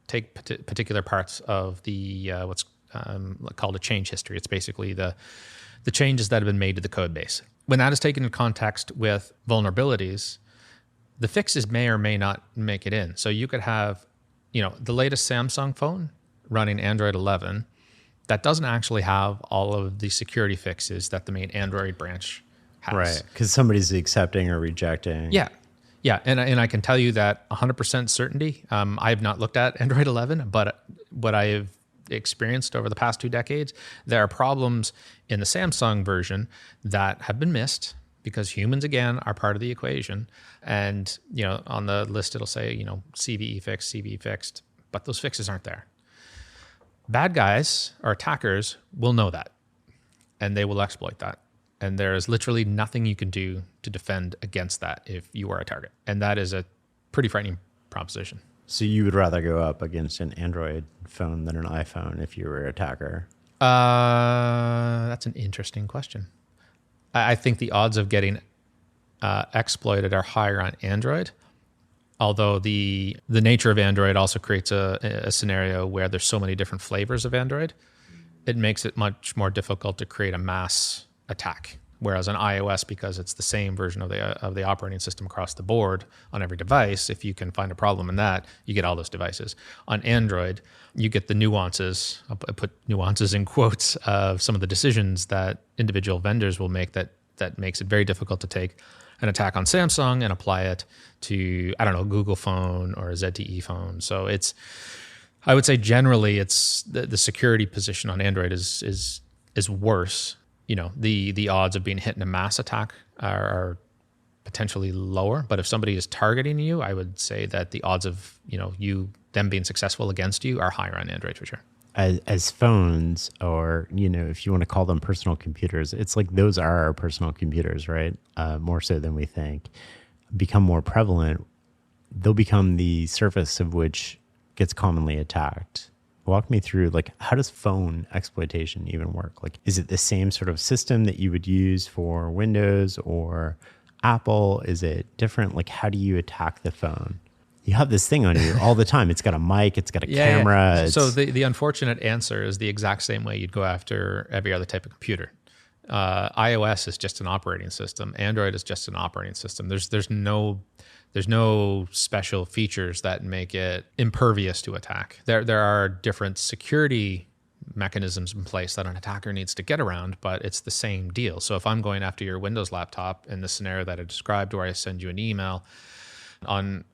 take particular parts of the what's called a change history. It's basically the changes that have been made to the code base. When that is taken in context with vulnerabilities, the fixes may or may not make it in. So you could have, the latest Samsung phone running Android 11 that doesn't actually have all of the security fixes that the main Android branch has. Right, because somebody's accepting or rejecting. Yeah, and I can tell you that 100% certainty. I have not looked at Android 11, but what I have experienced over the past 2 decades, there are problems in the Samsung version that have been missed because humans, again, are part of the equation. And on the list it'll say CVE fixed, but those fixes aren't there. Bad guys or attackers will know that, and they will exploit that. And there is literally nothing you can do to defend against that if you are a target. And that is a pretty frightening proposition. So you would rather go up against an Android phone than an iPhone if you were an attacker? That's an interesting question. I think the odds of getting exploited are higher on Android, although the nature of Android also creates a scenario where there's so many different flavors of Android. It makes it much more difficult to create a mass attack. Whereas on iOS, because it's the same version of the operating system across the board on every device, if you can find a problem in that, you get all those devices. On Android, you get the nuances, I put nuances in quotes, of some of the decisions that individual vendors will make that that makes it very difficult to take an attack on Samsung and apply it to, I don't know, Google phone or a ZTE phone. So I would say generally it's the security position on Android is worse. The odds of being hit in a mass attack are potentially lower, but if somebody is targeting you, I would say that the odds of them being successful against you are higher on Android for sure. As phones, or if you want to call them personal computers, it's like those are our personal computers, right? More so than we think. Become more prevalent, they'll become the surface of which gets commonly attacked. Walk me through, like, how does phone exploitation even work? Like, is it the same sort of system that you would use for Windows or Apple? Is it different? Like, how do you attack the phone? You have this thing on you all the time. It's got a mic, it's got a camera. Yeah. So the unfortunate answer is the exact same way you'd go after every other type of computer. iOS is just an operating system. Android is just an operating system. There's no special features that make it impervious to attack. There are different security mechanisms in place that an attacker needs to get around, but it's the same deal. So if I'm going after your Windows laptop in the scenario that I described, where I send you an email on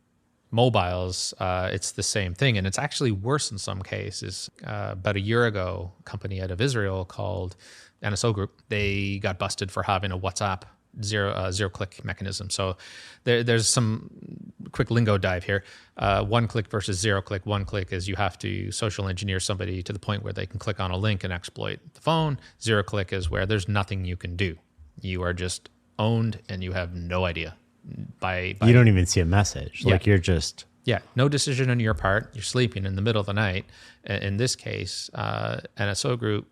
mobiles, it's the same thing. And it's actually worse in some cases. About a year ago, a company out of Israel called NSO Group, they got busted for having a WhatsApp zero-click mechanism. So there's some quick lingo dive here. One click versus zero click. One click is you have to social engineer somebody to the point where they can click on a link and exploit the phone. Zero click is where there's nothing you can do. You are just owned and you have no idea. You don't even see a message. Yeah. Like, you're just... Yeah, no decision on your part. You're sleeping in the middle of the night. In this case, NSO Group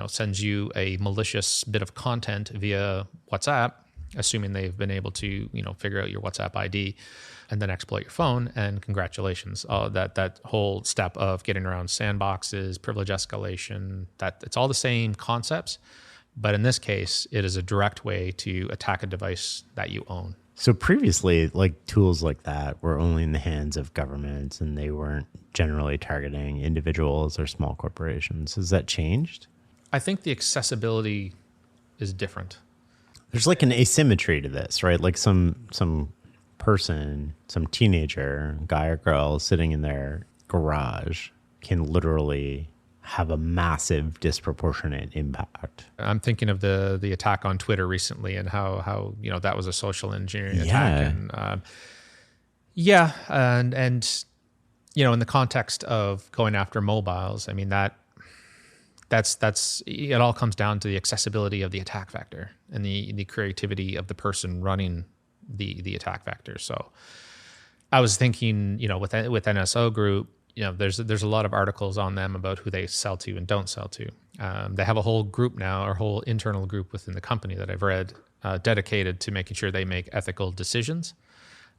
sends you a malicious bit of content via WhatsApp, assuming they've been able to, figure out your WhatsApp ID and then exploit your phone. And congratulations. That whole step of getting around sandboxes, privilege escalation, it's all the same concepts. But in this case, it is a direct way to attack a device that you own. So previously, like, tools like that were only in the hands of governments, and they weren't generally targeting individuals or small corporations. Has that changed? I think the accessibility is different. There's like an asymmetry to this, right? Like some person, some teenager, guy or girl sitting in their garage can literally have a massive disproportionate impact. I'm thinking of the attack on Twitter recently and how that was a social engineering attack. And in the context of going after mobiles, I mean that's it all comes down to the accessibility of the attack vector and the creativity of the person running the attack vector. So I was thinking, with NSO Group, there's a lot of articles on them about who they sell to and don't sell to. They have a whole group now, or whole internal group within the company that I've read, dedicated to making sure they make ethical decisions.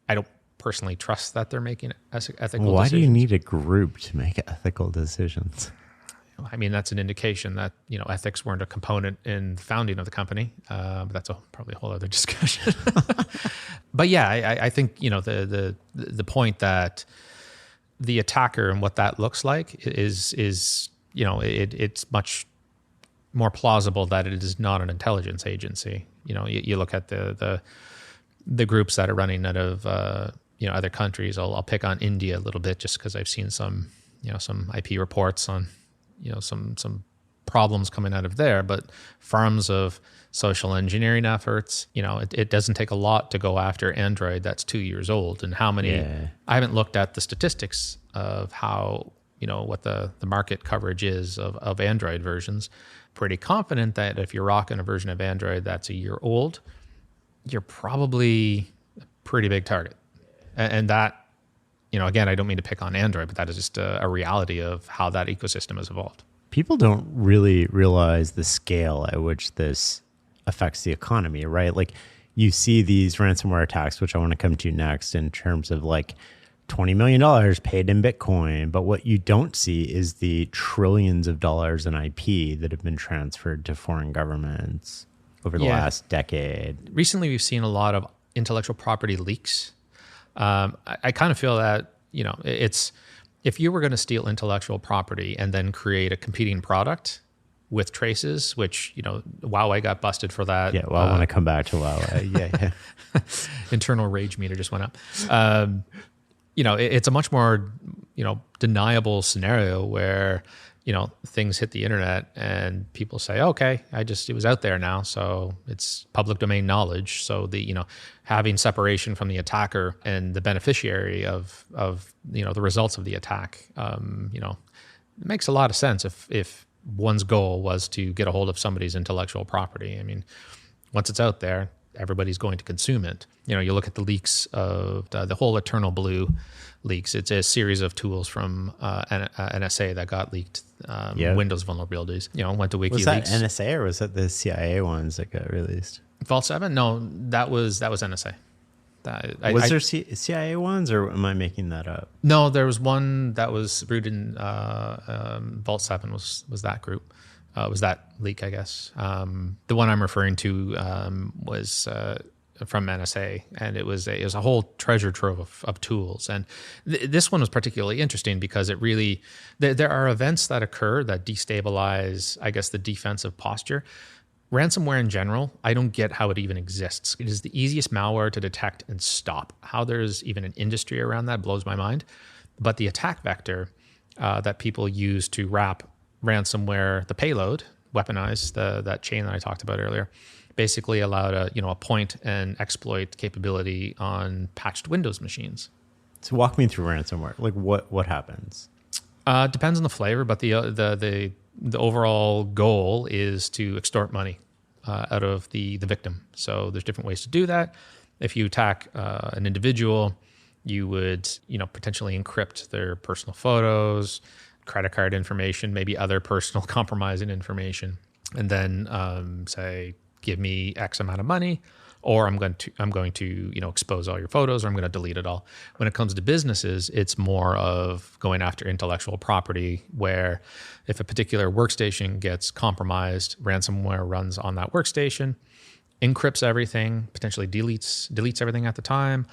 I don't personally trust that they're making ethical decisions. Why do you need a group to make ethical decisions? I mean, that's an indication that, ethics weren't a component in the founding of the company. But that's probably a whole other discussion. But yeah, I think, the point that the attacker and what that looks like is it's much more plausible that it is not an intelligence agency. You look at the groups that are running out of other countries. I'll pick on India a little bit just because I've seen some IP reports on some problems coming out of there. But firms of social engineering efforts, it doesn't take a lot to go after Android that's 2 years old. And how many, I haven't looked at the statistics of how, what the market coverage is of Android versions. Pretty confident that if you're rocking a version of Android that's a year old, you're probably a pretty big target. And that, again, I don't mean to pick on Android, but that is just a reality of how that ecosystem has evolved. People don't really realize the scale at which this affects the economy, right? Like, you see these ransomware attacks, which I want to come to next, in terms of like $20 million paid in Bitcoin. But what you don't see is the trillions of dollars in IP that have been transferred to foreign governments over the last decade. Recently, we've seen a lot of intellectual property leaks. I kind of feel that, it's, if you were going to steal intellectual property and then create a competing product, with traces, which, Huawei got busted for that. Yeah, well, I want to come back to Huawei. Yeah. Internal rage meter just went up. It's a much more, deniable scenario where, things hit the internet and people say, okay, it was out there now. So it's public domain knowledge. So having separation from the attacker and the beneficiary of the results of the attack, it makes a lot of sense if one's goal was to get a hold of somebody's intellectual property. I mean, once it's out there, everybody's going to consume it. You look at the leaks of the whole Eternal Blue leaks. It's a series of tools from NSA that got leaked. Windows vulnerabilities. Went to WikiLeaks. Was that NSA or was that the CIA ones that got released? Vault 7? No, that was NSA. Was there CIA ones, or am I making that up? No, there was one that was rooted in Vault 7 was that group. Was that leak, I guess. The one I'm referring to was from NSA, and it was a whole treasure trove of tools. And this one was particularly interesting because it really, there are events that occur that destabilize, I guess, the defensive posture. Ransomware in general, I don't get how it even exists. It is the easiest malware to detect and stop. How there's even an industry around that blows my mind. But the attack vector that people use to wrap ransomware, the payload, weaponize that chain that I talked about earlier, basically allowed a point and exploit capability on patched Windows machines. So walk me through ransomware. Like what happens? Depends on the flavor, but the overall goal is to extort money out of the victim. So there's different ways to do that. If you attack an individual, you would potentially encrypt their personal photos, credit card information, maybe other personal compromising information, and then say, give me X amount of money, or I'm going to expose all your photos, or I'm going to delete it all. When it comes to businesses, it's more of going after intellectual property, where if a particular workstation gets compromised, ransomware runs on that workstation, encrypts everything, potentially deletes everything at the time,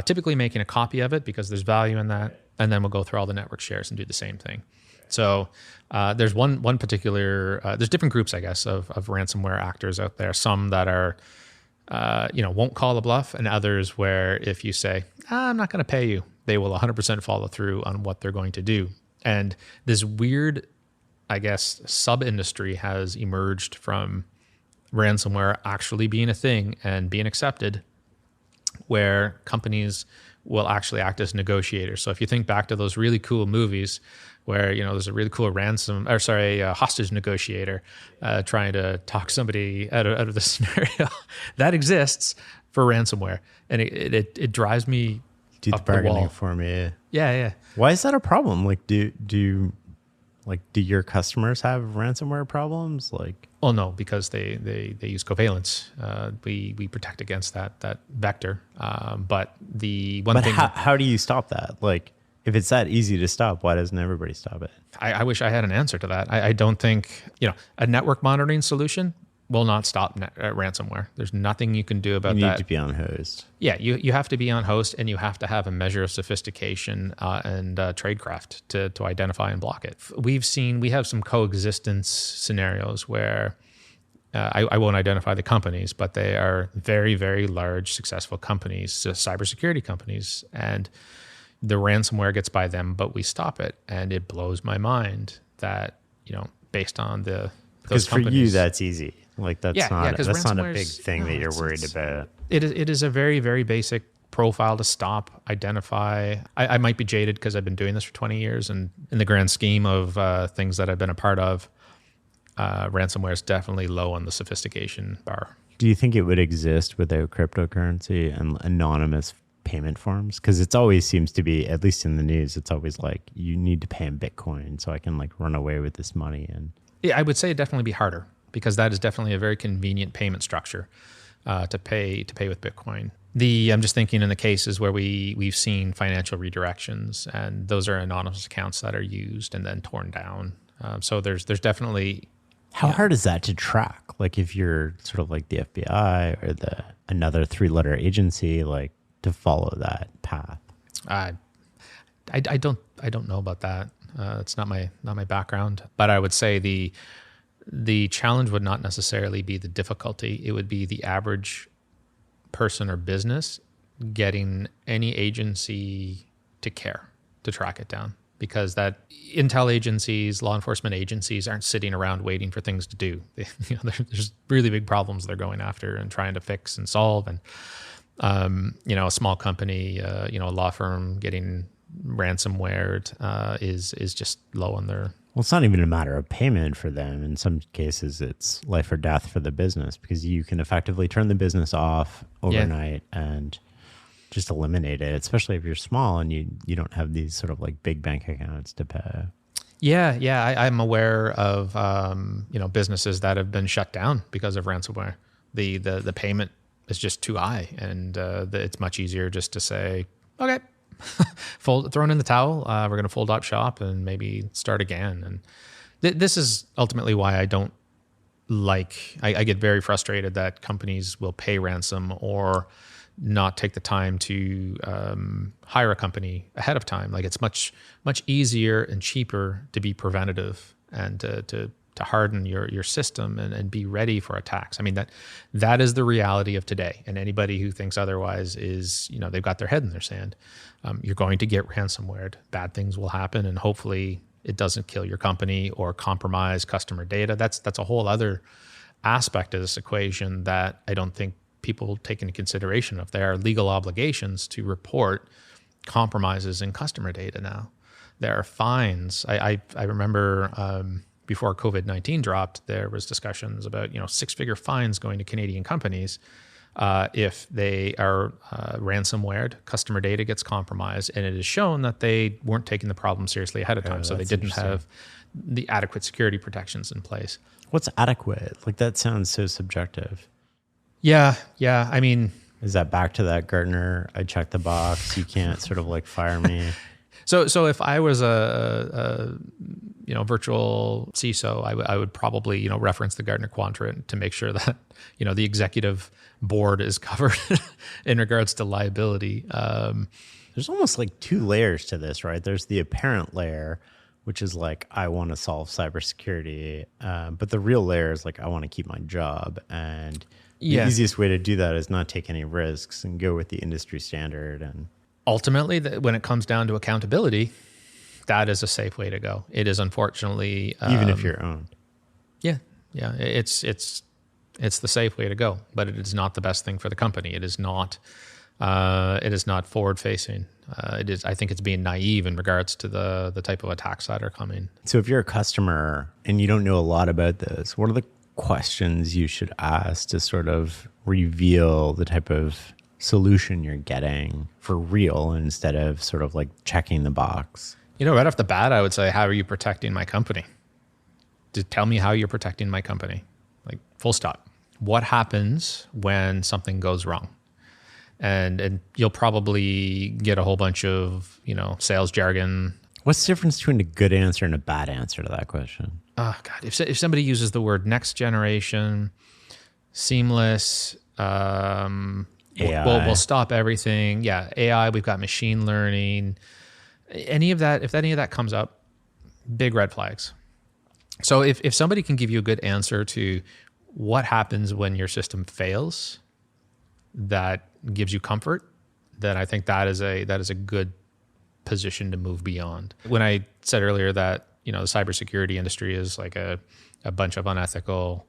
typically making a copy of it because there's value in that, and then we'll go through all the network shares and do the same thing. So there's one particular, there's different groups, I guess, of ransomware actors out there. Some that are, won't call a bluff, and others where if you say, I'm not going to pay you, they will 100% follow through on what they're going to do. And this weird, I guess, sub-industry has emerged from ransomware actually being a thing and being accepted, where companies will actually act as negotiators. So if you think back to those really cool movies where, there's a really cool hostage negotiator trying to talk somebody out of the scenario, that exists for ransomware. And it drives me up the wall. For me. Yeah. Why is that a problem? Like, do your customers have ransomware problems? Oh no, because they use covalence. We protect against that vector. But the one thing. How do you stop that? Like, if it's that easy to stop, why doesn't everybody stop it? I wish I had an answer to that. I don't think a network monitoring solution will not stop ransomware. There's nothing you can do about that. You need to be on host. Yeah, you have to be on host, and you have to have a measure of sophistication and tradecraft to identify and block it. We have some coexistence scenarios where I won't identify the companies, but they are very, very large, successful companies, cybersecurity companies, and the ransomware gets by them, but we stop it. And it blows my mind that, based on those because for companies, you, that's easy. Like that's not a big thing that you're worried about. It is a very, very basic profile to stop, identify. I might be jaded because I've been doing this for 20 years, and in the grand scheme of things that I've been a part of, ransomware is definitely low on the sophistication bar. Do you think it would exist without cryptocurrency and anonymous payment forms? Because it always seems to be, at least in the news, it's always like, you need to pay in Bitcoin so I can run away with this money. And yeah, I would say it'd definitely be harder, because that is definitely a very convenient payment structure to pay with Bitcoin. I'm just thinking in the cases where we've seen financial redirections, and those are anonymous accounts that are used and then torn down. So there's definitely. How hard is that to track? Like if you're sort of like the FBI or another 3-letter agency, to follow that path? I don't know about that. It's not my background, but I would say the challenge would not necessarily be the difficulty. It would be the average person or business getting any agency to care to track it down, because that intel agencies, law enforcement agencies aren't sitting around waiting for things to do. There's really big problems they're going after and trying to fix and solve. And, a small company, a law firm getting ransomware is just low on their. Well, it's not even a matter of payment for them. In some cases, it's life or death for the business, because you can effectively turn the business off overnight and just eliminate it, especially if you're small and you don't have these sort of like big bank accounts to pay. Yeah. I'm aware of, businesses that have been shut down because of ransomware. The payment is just too high, and it's much easier just to say, okay, thrown in the towel. We're going to fold up shop and maybe start again. And this is ultimately why I don't I get very frustrated that companies will pay ransom or not take the time to hire a company ahead of time. Like, it's much easier and cheaper to be preventative and to harden your system and be ready for attacks. I mean, that is the reality of today. And anybody who thinks otherwise is, they've got their head in their sand. You're going to get ransomware. Bad things will happen, and hopefully it doesn't kill your company or compromise customer data. That's a whole other aspect of this equation that I don't think people take into consideration. If there are legal obligations to report compromises in customer data now, there are fines. I remember before COVID-19 dropped, there was discussions about 6-figure fines going to Canadian companies if they are ransomwared, customer data gets compromised, and it is shown that they weren't taking the problem seriously ahead of time, so they didn't have the adequate security protections in place. What's adequate? Like, that sounds so subjective. Yeah. I mean, is that back to that Gartner, I checked the box, you can't sort of like fire me? So if I was a virtual CISO, I would probably reference the Gartner Quadrant to make sure that the executive board is covered in regards to liability. There's almost like 2 layers to this, right? There's the apparent layer, which is like, I want to solve cybersecurity, but the real layer is like, I want to keep my job, and the easiest way to do that is not take any risks and go with the industry standard. And ultimately, when it comes down to accountability, that is a safe way to go. It is, unfortunately, even if you're owned. Yeah. It's the safe way to go, but it is not the best thing for the company. It is not forward facing. I think it's being naive in regards to the type of attacks that are coming. So if you're a customer and you don't know a lot about this, what are the questions you should ask to sort of reveal the type of solution you're getting for real, instead of sort of like checking the box? Right off the bat, I would say, how are you protecting my company? Just tell me how you're protecting my company. Like, full stop. What happens when something goes wrong? And you'll probably get a whole bunch of, sales jargon. What's the difference between a good answer and a bad answer to that question? Oh, God. If somebody uses the word next generation, seamless, AI. We'll stop everything. Yeah, AI, we've got machine learning. If any of that comes up, big red flags. So if somebody can give you a good answer to what happens when your system fails, that gives you comfort, then I think that is a good position to move beyond. When I said earlier that the cybersecurity industry is like a bunch of unethical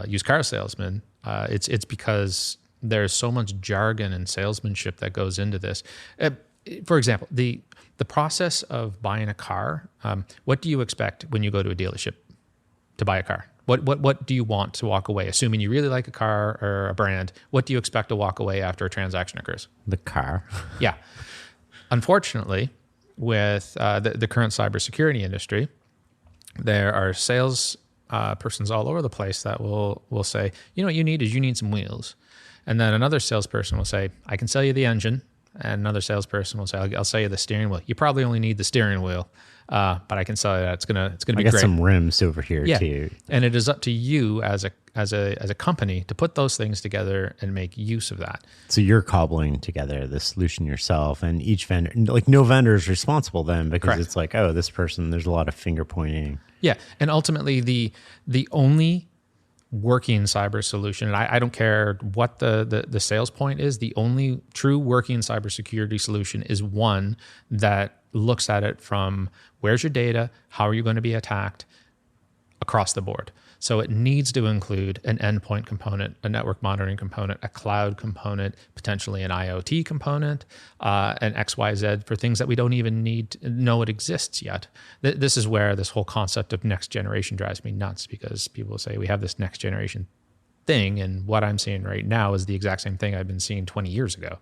used car salesmen, it's because there's so much jargon and salesmanship that goes into this. For example, the process of buying a car. What do you expect when you go to a dealership to buy a car? What do you want to walk away? Assuming you really like a car or a brand, what do you expect to walk away after a transaction occurs? The car. Yeah. Unfortunately, with the current cybersecurity industry, there are sales persons all over the place that will say, what you need some wheels. And then another salesperson will say, I can sell you the engine. And another salesperson will say, I'll sell you the steering wheel. You probably only need the steering wheel. But I can tell you that it's gonna I be got great. some rims over here Yeah, too. and it is up to you as a company to put those things together and make use of that. So you're cobbling together the solution yourself, and each vendor, like no vendor is responsible then, because Correct. it's like, oh, this person, there's a lot of finger pointing. Yeah, and ultimately the only working cyber solution, and I don't care what the sales point is, the only true working cybersecurity solution is one that looks at it from where's your data, how are you going to be attacked across the board. So it needs to include an endpoint component, a network monitoring component, a cloud component, potentially an IoT component, an XYZ for things that we don't even need to know it exists yet. This is where this whole concept of next generation drives me nuts, because people say we have this next generation thing, and what I'm seeing right now is the exact same thing I've been seeing 20 years ago,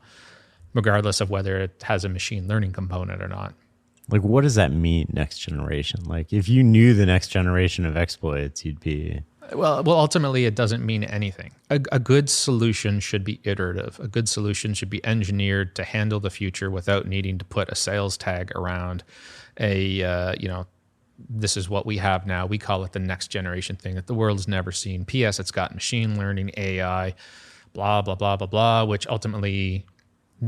regardless of whether it has a machine learning component or not. Like, what does that mean, next generation? Like, if you knew the next generation of exploits, you'd be... Well, ultimately, it doesn't mean anything. A good solution should be iterative. A good solution should be engineered to handle the future without needing to put a sales tag around this is what we have now. We call it the next generation thing that the world's never seen. P.S. It's got machine learning, AI, blah, blah, blah, blah, blah, which ultimately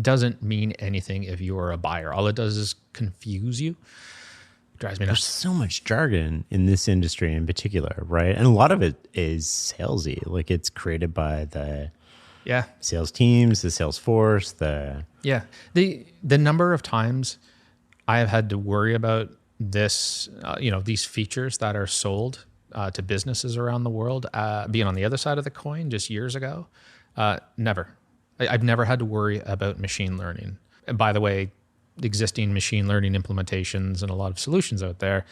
doesn't mean anything if you're a buyer. All it does is confuse you. It drives me nuts. There's so much jargon in this industry in particular, right? And a lot of it is salesy. Like, it's created by the sales teams, the sales force, the number of times I have had to worry about this, these features that are sold to businesses around the world, being on the other side of the coin just years ago, never. I've never had to worry about machine learning. And by the way, existing machine learning implementations and a lot of solutions out there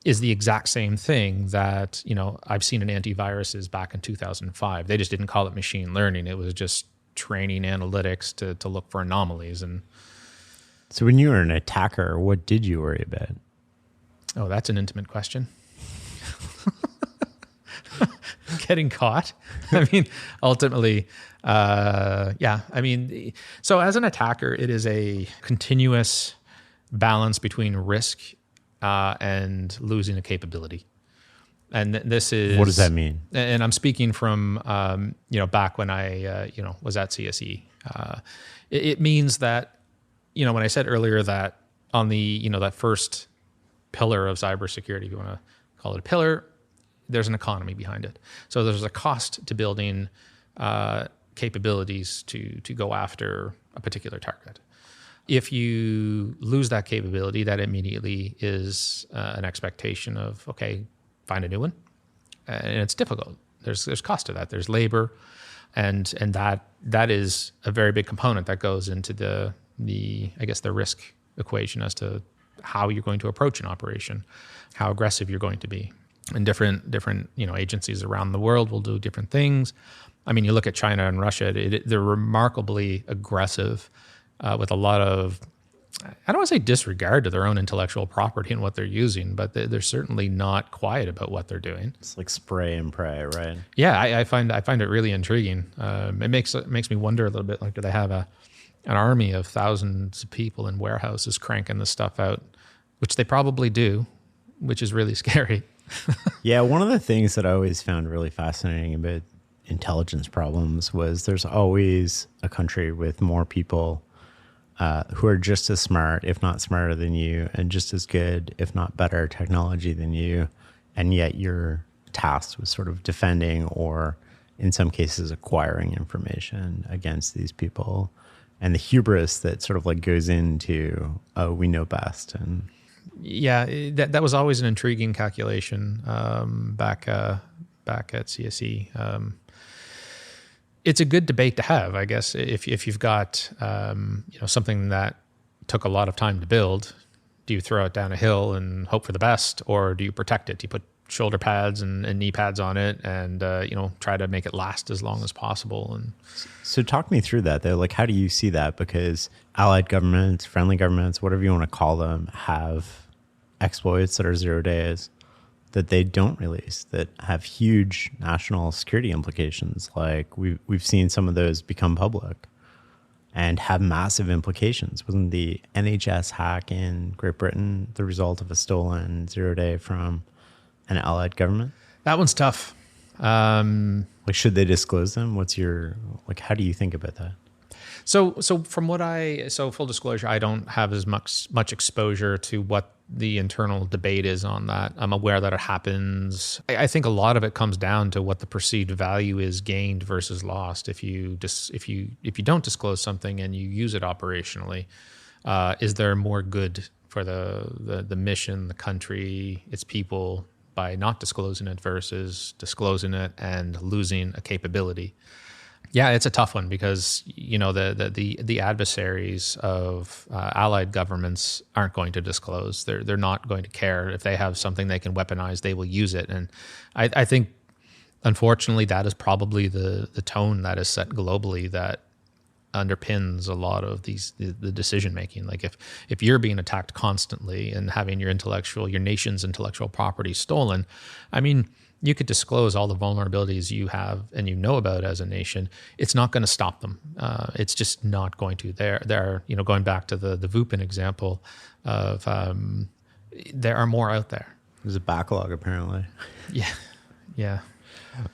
is the exact same thing that, I've seen in antiviruses back in 2005. They just didn't call it machine learning. It was just training analytics to look for anomalies. And so when you were an attacker, what did you worry about? Oh, that's an intimate question. Getting caught. I mean, ultimately, so as an attacker, it is a continuous balance between risk and losing a capability. And this is... What does that mean? And I'm speaking from, back when I, was at CSE. It means that, when I said earlier that on the, that first pillar of cybersecurity, if you want to call it a pillar, there's an economy behind it. So there's a cost to building capabilities to go after a particular target. If you lose that capability, that immediately is an expectation of, okay, find a new one. And it's difficult. There's cost to that. There's labor, and that is a very big component that goes into the risk equation as to how you're going to approach an operation, how aggressive you're going to be. And different agencies around the world will do different things. I mean, you look at China and Russia; they're remarkably aggressive with a lot of, I don't want to say disregard to their own intellectual property and what they're using, but they're certainly not quiet about what they're doing. It's like spray and pray, right? Yeah, I find it really intriguing. It makes me wonder a little bit. Like, do they have an army of thousands of people in warehouses cranking this stuff out? Which they probably do, which is really scary. Yeah, one of the things that I always found really fascinating about intelligence problems was there's always a country with more people who are just as smart, if not smarter than you, and just as good, if not better, technology than you, and yet you're tasked with sort of defending or, in some cases, acquiring information against these people, and the hubris that sort of like goes into, oh, we know best. And yeah, that was always an intriguing calculation back at CSE. It's a good debate to have, I guess, if you've got something that took a lot of time to build. Do you throw it down a hill and hope for the best, or do you protect it? Do you put shoulder pads and knee pads on it and try to make it last as long as possible? And so talk me through that, though. Like, how do you see that? Because allied governments, friendly governments, whatever you want to call them, have exploits that are 0 days that they don't release, that have huge national security implications. Like, we've seen some of those become public. and have massive implications. Wasn't the NHS hack in Great Britain the result of a stolen 0-day from an allied government? That one's tough. Like, should they disclose them? What's your, like, how do you think about that? So full disclosure, I don't have as much exposure to what the internal debate is on that. I'm aware that it happens. I think a lot of it comes down to what the perceived value is gained versus lost. If you don't disclose something and you use it operationally, is there more good for the mission, the country, its people by not disclosing it versus disclosing it and losing a capability? Yeah, it's a tough one because the adversaries of allied governments aren't going to disclose. They're not going to care. If they have something they can weaponize, they will use it. And I think, unfortunately, that is probably the tone that is set globally that underpins a lot of the decision making. Like if you're being attacked constantly and having your nation's intellectual property stolen, I mean, you could disclose all the vulnerabilities you have and you know about as a nation. It's not going to stop them. It's just not going to. There, going back to the Vupin example of there are more out there. There's a backlog apparently. Yeah.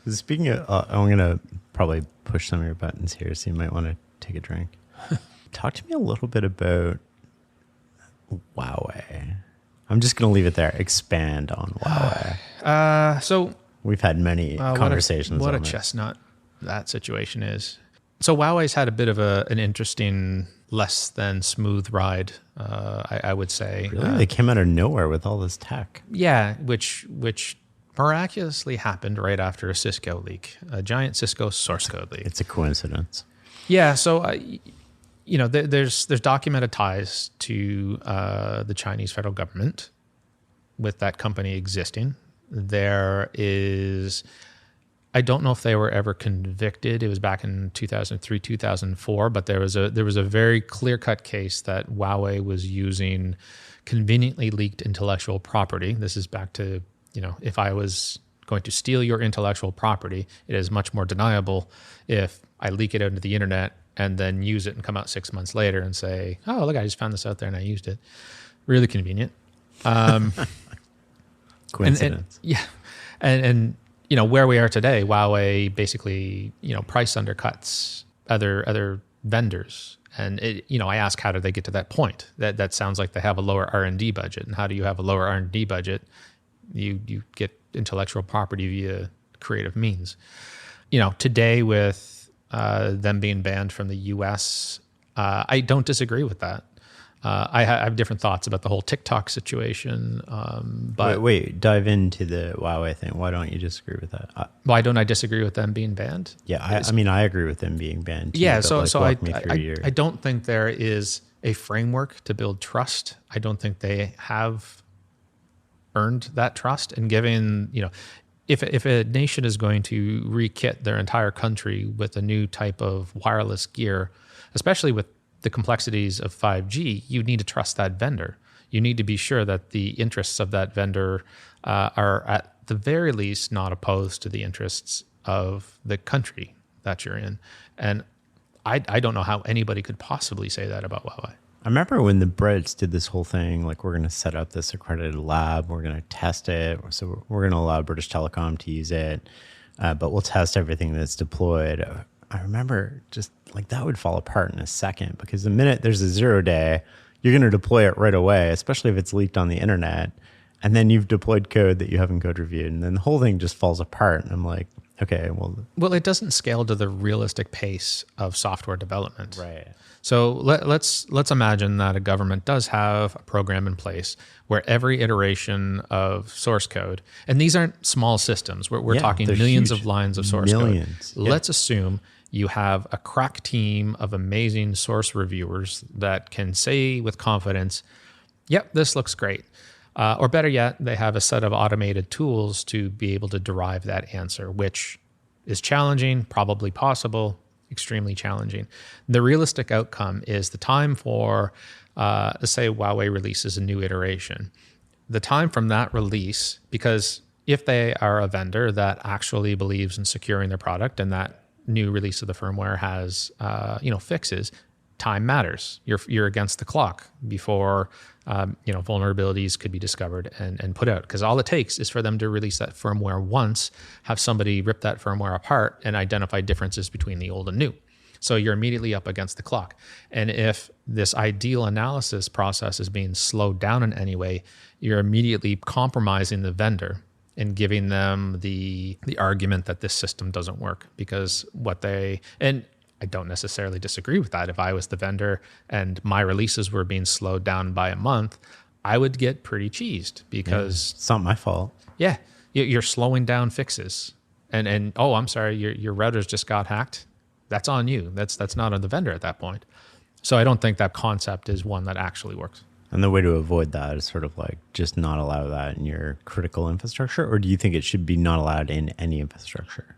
Speaking of, I'm going to probably push some of your buttons here, so you might want to take a drink. Talk to me a little bit about Huawei. I'm just going to leave it there. Expand on Huawei. So we've had many conversations. What a chestnut that situation is. So Huawei's had a bit of an interesting, less than smooth ride, I would say. Really? They came out of nowhere with all this tech. Yeah, which miraculously happened right after a Cisco leak, a giant Cisco source code leak. It's a coincidence. Yeah. So, there's documented ties to the Chinese federal government with that company existing. There is, I don't know if they were ever convicted. It was back in 2003, 2004, but there was a very clear-cut case that Huawei was using conveniently leaked intellectual property. This is back to, if I was going to steal your intellectual property, it is much more deniable if I leak it out into the internet and then use it and come out 6 months later and say, oh, look, I just found this out there and I used it. Really convenient. Coincidence. And where we are today, Huawei basically, price undercuts other vendors. And I ask, how did they get to that point? That sounds like they have a lower R&D budget. And how do you have a lower R&D budget? You get intellectual property via creative means. Today with them being banned from the U.S., I don't disagree with that. I have different thoughts about the whole TikTok situation. But wait, dive into the Huawei thing. Why don't you disagree with that? Why don't I disagree with them being banned? Yeah, I agree with them being banned too, yeah, so I don't think there is a framework to build trust. I don't think they have earned that trust. And given, if a nation is going to re-kit their entire country with a new type of wireless gear, especially with the complexities of 5G, you need to trust that vendor. You need to be sure that the interests of that vendor are at the very least not opposed to the interests of the country that you're in. And I don't know how anybody could possibly say that about Huawei. I remember when the Brits did this whole thing, like, we're going to set up this accredited lab, we're going to test it, so we're going to allow British Telecom to use it, but we'll test everything that's deployed. I remember just like that would fall apart in a second, because the minute there's a 0-day, you're going to deploy it right away, especially if it's leaked on the internet, and then you've deployed code that you haven't code reviewed, and then the whole thing just falls apart. And I'm like, okay, well, it doesn't scale to the realistic pace of software development. Right. So let's imagine that a government does have a program in place where every iteration of source code, and these aren't small systems, we're talking millions of lines of source code. Yeah. Let's assume you have a crack team of amazing source reviewers that can say with confidence, yep, this looks great. Or better yet, they have a set of automated tools to be able to derive that answer, which is challenging, probably possible, extremely challenging. The realistic outcome is the time for, let's say Huawei releases a new iteration. The time from that release, because if they are a vendor that actually believes in securing their product and that new release of the firmware has, fixes, time matters. You're against the clock before vulnerabilities could be discovered and put out. Because all it takes is for them to release that firmware once, have somebody rip that firmware apart and identify differences between the old and new. So you're immediately up against the clock. And if this ideal analysis process is being slowed down in any way, you're immediately compromising the vendor and giving them the argument that this system doesn't work. Because and I don't necessarily disagree with that. If I was the vendor and my releases were being slowed down by a month, I would get pretty cheesed because it's not my fault. Yeah, you're slowing down fixes. And oh, I'm sorry, your routers just got hacked. That's on you. That's not on the vendor at that point. So I don't think that concept is one that actually works. And the way to avoid that is sort of like just not allow that in your critical infrastructure? Or do you think it should be not allowed in any infrastructure?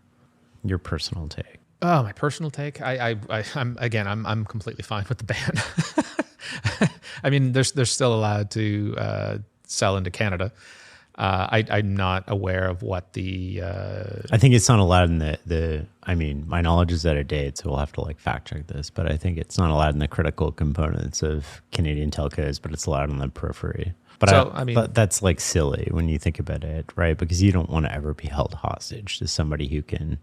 Your personal take. Oh, my personal take. I'm completely fine with the ban. I mean, they're still allowed to sell into Canada. I'm not aware of what the. I think it's not allowed in my knowledge is out of date, so we'll have to fact check this. But I think it's not allowed in the critical components of Canadian telcos, but it's allowed on the periphery. But that's silly when you think about it, right? Because you don't want to ever be held hostage to somebody who can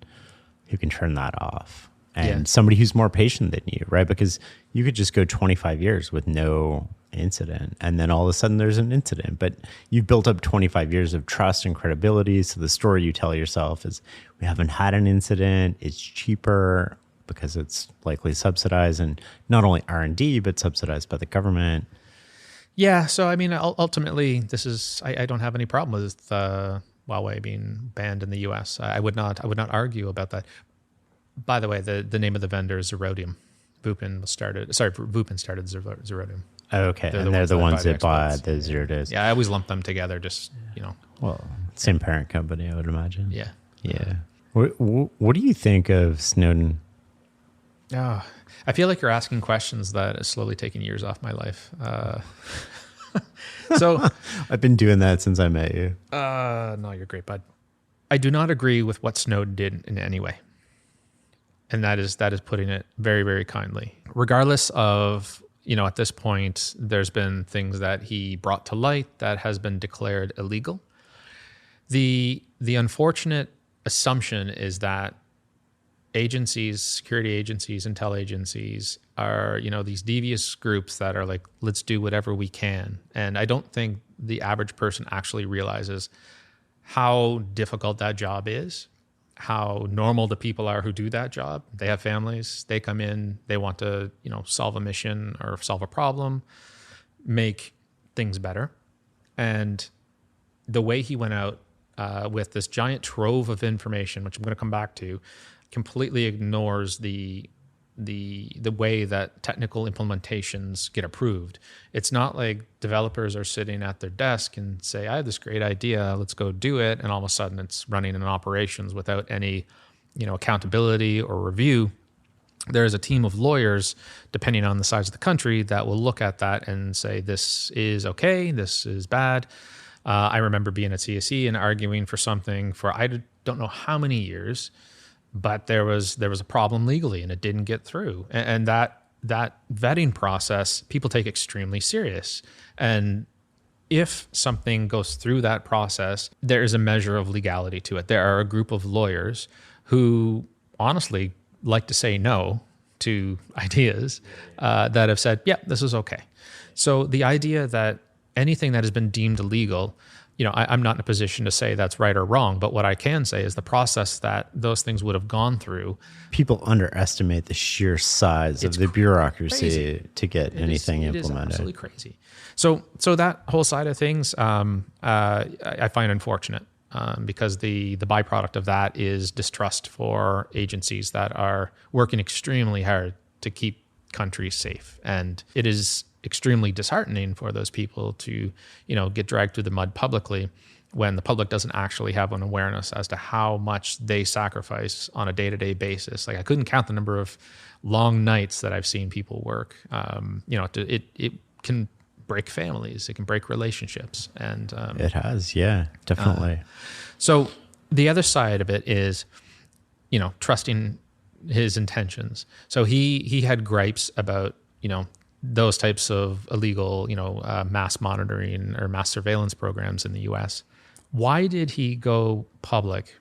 turn that off. And somebody who's more patient than you, right? Because you could just go 25 years with no incident, and then all of a sudden there's an incident. But you've built up 25 years of trust and credibility. So the story you tell yourself is, we haven't had an incident. It's cheaper because it's likely subsidized, and not only R&D, but subsidized by the government. Yeah. So, I mean, ultimately, I don't have any problem with Huawei being banned in the US. I would not argue about that. By the way, the name of the vendor is Zerodium. Vupin started Zerodium. Okay, they're the ones that buy the zero days. Yeah, I always lump them together. Well, same parent company, I would imagine. Yeah. Yeah. What do you think of Snowden? Oh, I feel like you're asking questions that is slowly taking years off my life. So I've been doing that since I met you. No, you're great, bud. I do not agree with what Snowden did in any way. And that is putting it very, very kindly. Regardless of, at this point, there's been things that he brought to light that has been declared illegal. The unfortunate assumption is that agencies, security agencies, intel agencies are, these devious groups that are like, let's do whatever we can. And I don't think the average person actually realizes how difficult that job is, how normal the people are who do that job. They have families, they come in, they want to, solve a mission or solve a problem, make things better. And the way he went out with this giant trove of information, which I'm going to come back to, completely ignores the way that technical implementations get approved. It's not like developers are sitting at their desk and say, I have this great idea, let's go do it. And all of a sudden it's running in operations without any, accountability or review. There's a team of lawyers, depending on the size of the country, that will look at that and say, this is okay, this is bad. I remember being at CSE and arguing for something for, I don't know how many years, but there was a problem legally and it didn't get through. And that vetting process, people take extremely serious. And if something goes through that process, there is a measure of legality to it. There are a group of lawyers who honestly like to say no to ideas that have said, yeah, this is okay. So the idea that anything that has been deemed illegal, I'm not in a position to say that's right or wrong, but what I can say is the process that those things would have gone through. People underestimate the sheer size of the bureaucracy crazy. To get anything implemented. It is absolutely crazy. So that whole side of things, I find unfortunate because the byproduct of that is distrust for agencies that are working extremely hard to keep countries safe. And it is extremely disheartening for those people to, get dragged through the mud publicly when the public doesn't actually have an awareness as to how much they sacrifice on a day-to-day basis. Like I couldn't count the number of long nights that I've seen people work. It can break families, it can break relationships, and it has, yeah, definitely. So the other side of it is, trusting his intentions. So he had gripes about those types of illegal, mass monitoring or mass surveillance programs in the US. Why did he go public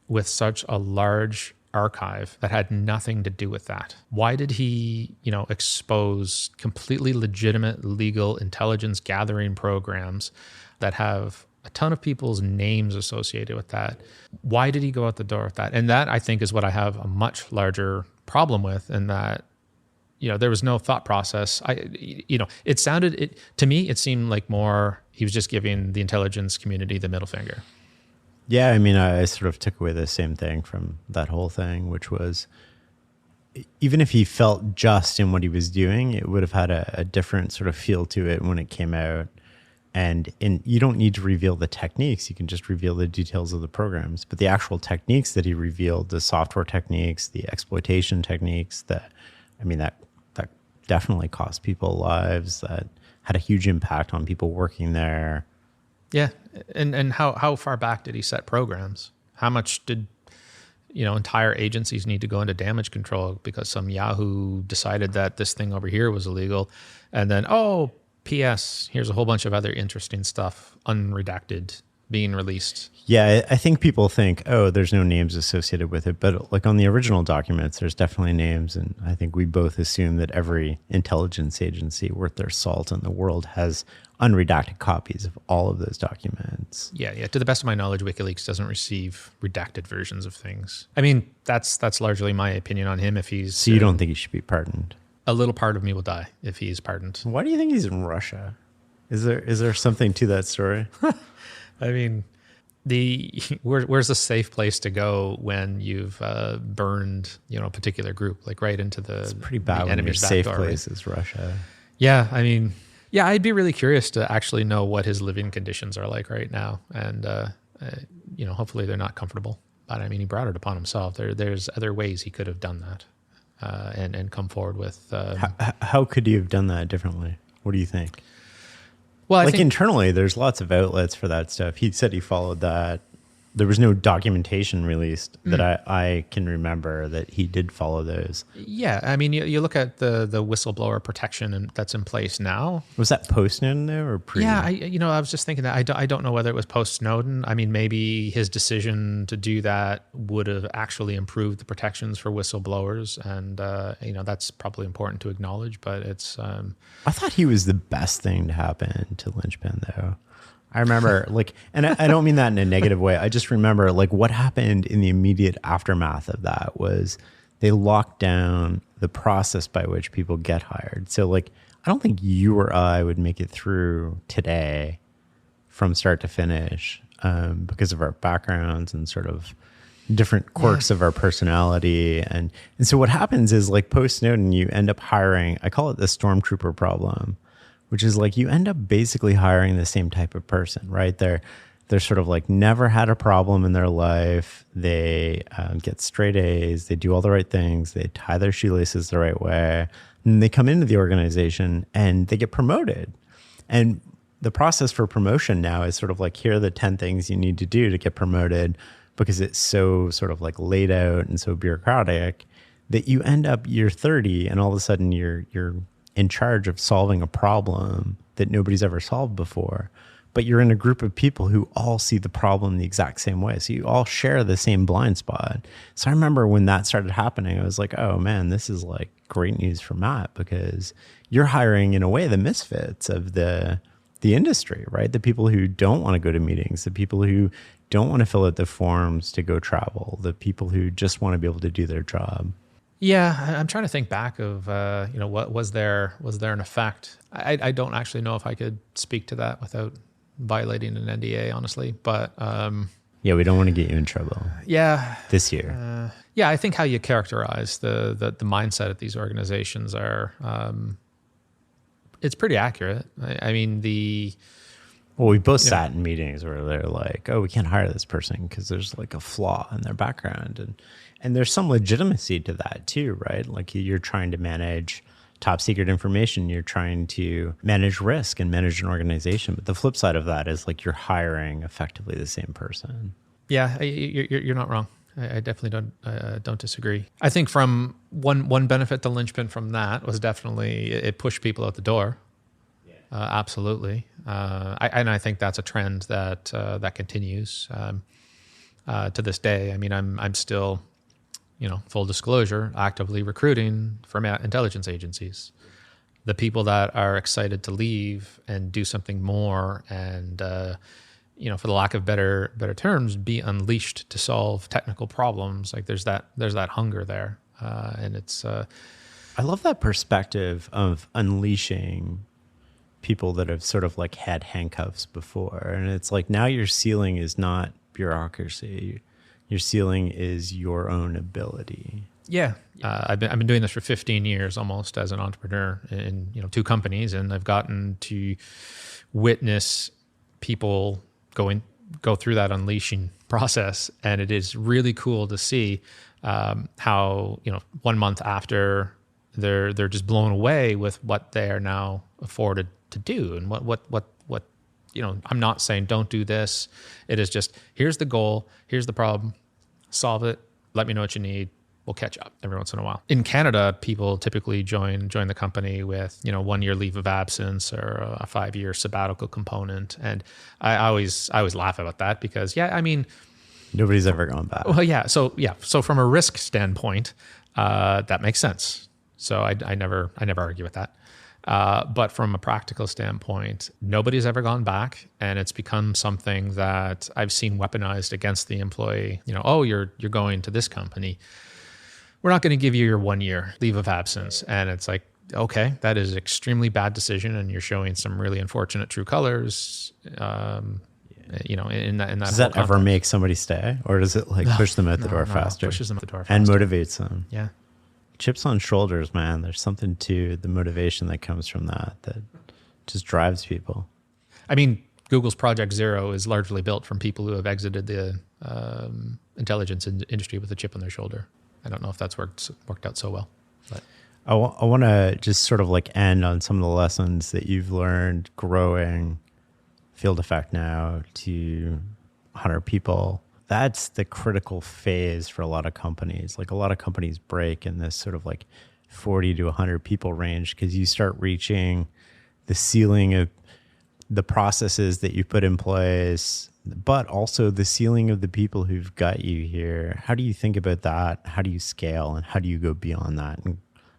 with such a large archive that had nothing to do with that? Why did he, expose completely legitimate legal intelligence gathering programs that have a ton of people's names associated with that? Why did he go out the door with that? And that, I think, is what I have a much larger problem with, in that, there was no thought process. To me, it seemed like more he was just giving the intelligence community the middle finger. Yeah, I mean, I sort of took away the same thing from that whole thing, which was, even if he felt just in what he was doing, it would have had a different sort of feel to it when it came out. And you don't need to reveal the techniques. You can just reveal the details of the programs. But the actual techniques that he revealed, the software techniques, the exploitation techniques, that definitely cost people lives, that had a huge impact on people working there. Yeah. And how far back did he set programs? How much did, entire agencies need to go into damage control because some Yahoo decided that this thing over here was illegal? And then, P.S., here's a whole bunch of other interesting stuff, unredacted, being released. Yeah, I think people think, there's no names associated with it. But like on the original documents, there's definitely names. And I think we both assume that every intelligence agency worth their salt in the world has unredacted copies of all of those documents. Yeah. To the best of my knowledge, WikiLeaks doesn't receive redacted versions of things. I mean, that's largely my opinion on him. If he's So you don't think he should be pardoned? A little part of me will die if he's pardoned. Why do you think he's in Russia? Is there something to that story? I mean, where's a safe place to go when you've burned, a particular group, like right into the It's pretty bad the when your enemy's safe back door, place right? is Russia. Yeah, I mean, I'd be really curious to actually know what his living conditions are like right now, and hopefully they're not comfortable. But I mean, he brought it upon himself. There's other ways he could have done that, and come forward with. How could you have done that differently? What do you think? Well, I like think internally, there's lots of outlets for that stuff. He said he followed that. There was no documentation released that I can remember that he did follow those. Yeah, I mean, you look at the whistleblower protection that's in place now. Was that post Snowden though, or pre? Yeah, I was just thinking that I don't know whether it was post Snowden. I mean, maybe his decision to do that would have actually improved the protections for whistleblowers, and that's probably important to acknowledge. But it's I thought he was the best thing to happen to Linchpin though. I remember and I don't mean that in a negative way. I just remember what happened in the immediate aftermath of that was they locked down the process by which people get hired. So I don't think you or I would make it through today from start to finish because of our backgrounds and sort of different quirks of our personality. And so what happens is post Snowden, you end up hiring, I call it the stormtrooper problem, which is you end up basically hiring the same type of person, right? They're sort of never had a problem in their life. They get straight A's. They do all the right things. They tie their shoelaces the right way. And they come into the organization and they get promoted. And the process for promotion now is sort of here are the 10 things you need to do to get promoted, because it's so sort of laid out and so bureaucratic that you end up year 30 and all of a sudden you're in charge of solving a problem that nobody's ever solved before. But you're in a group of people who all see the problem the exact same way. So you all share the same blind spot. So I remember when that started happening, I was like, oh man, this is great news for Matt, because you're hiring in a way the misfits of the industry, right? The people who don't want to go to meetings, the people who don't want to fill out the forms to go travel, the people who just want to be able to do their job. Yeah, I'm trying to think back of what was there an effect. I don't actually know if I could speak to that without violating an NDA, honestly. But yeah, we don't want to get you in trouble. Yeah, this year. Yeah, I think how you characterize the mindset of these organizations are it's pretty accurate. I mean Well, we both sat in meetings where they're like, oh, we can't hire this person because there's a flaw in their background. And there's some legitimacy to that too, right? You're trying to manage top secret information. You're trying to manage risk and manage an organization. But the flip side of that is you're hiring effectively the same person. Yeah, you're not wrong. I definitely don't disagree. I think from one benefit, the linchpin from that was definitely it pushed people out the door. Absolutely. I think that's a trend that continues to this day. I mean, I'm still, full disclosure, actively recruiting from intelligence agencies. The people that are excited to leave and do something more and, for the lack of better terms, be unleashed to solve technical problems. Like there's that hunger there. And it's... I love that perspective of unleashing people that have sort of like had handcuffs before. And it's like now your ceiling is not bureaucracy. Your ceiling is your own ability. Yeah. I've been doing this for 15 years almost as an entrepreneur in 2 companies, and I've gotten to witness people go through that unleashing process, and it is really cool to see how 1 month after they're just blown away with what they are now afforded to do, and what I'm not saying don't do this. It is just, here's the goal, here's the problem, solve it, let me know what you need, we'll catch up every once in a while. In Canada, people typically join the company with 1 year leave of absence or a 5-year sabbatical component, and I always laugh about that because nobody's ever gone back. Well, so from a risk standpoint, that makes sense. So I never argue with that. But from a practical standpoint, nobody's ever gone back, and it's become something that I've seen weaponized against the employee. You're going to this company, we're not going to give you your 1 year leave of absence. And it's like, okay, that is an extremely bad decision, and you're showing some really unfortunate true colors. In that. Does that ever make somebody stay, or does it push them out the door faster? Pushes them out the door faster. And motivates them. Yeah. Chips on shoulders, man. There's something to the motivation that comes from that just drives people. I mean, Google's Project Zero is largely built from people who have exited the intelligence industry with a chip on their shoulder. I don't know if that's worked out so well. But I want to just sort of end on some of the lessons that you've learned growing Field Effect now to 100 people. That's the critical phase for a lot of companies. A lot of companies break in this sort of 40 to 100 people range because you start reaching the ceiling of the processes that you put in place, but also the ceiling of the people who've got you here. How do you think about that? How do you scale, and how do you go beyond that and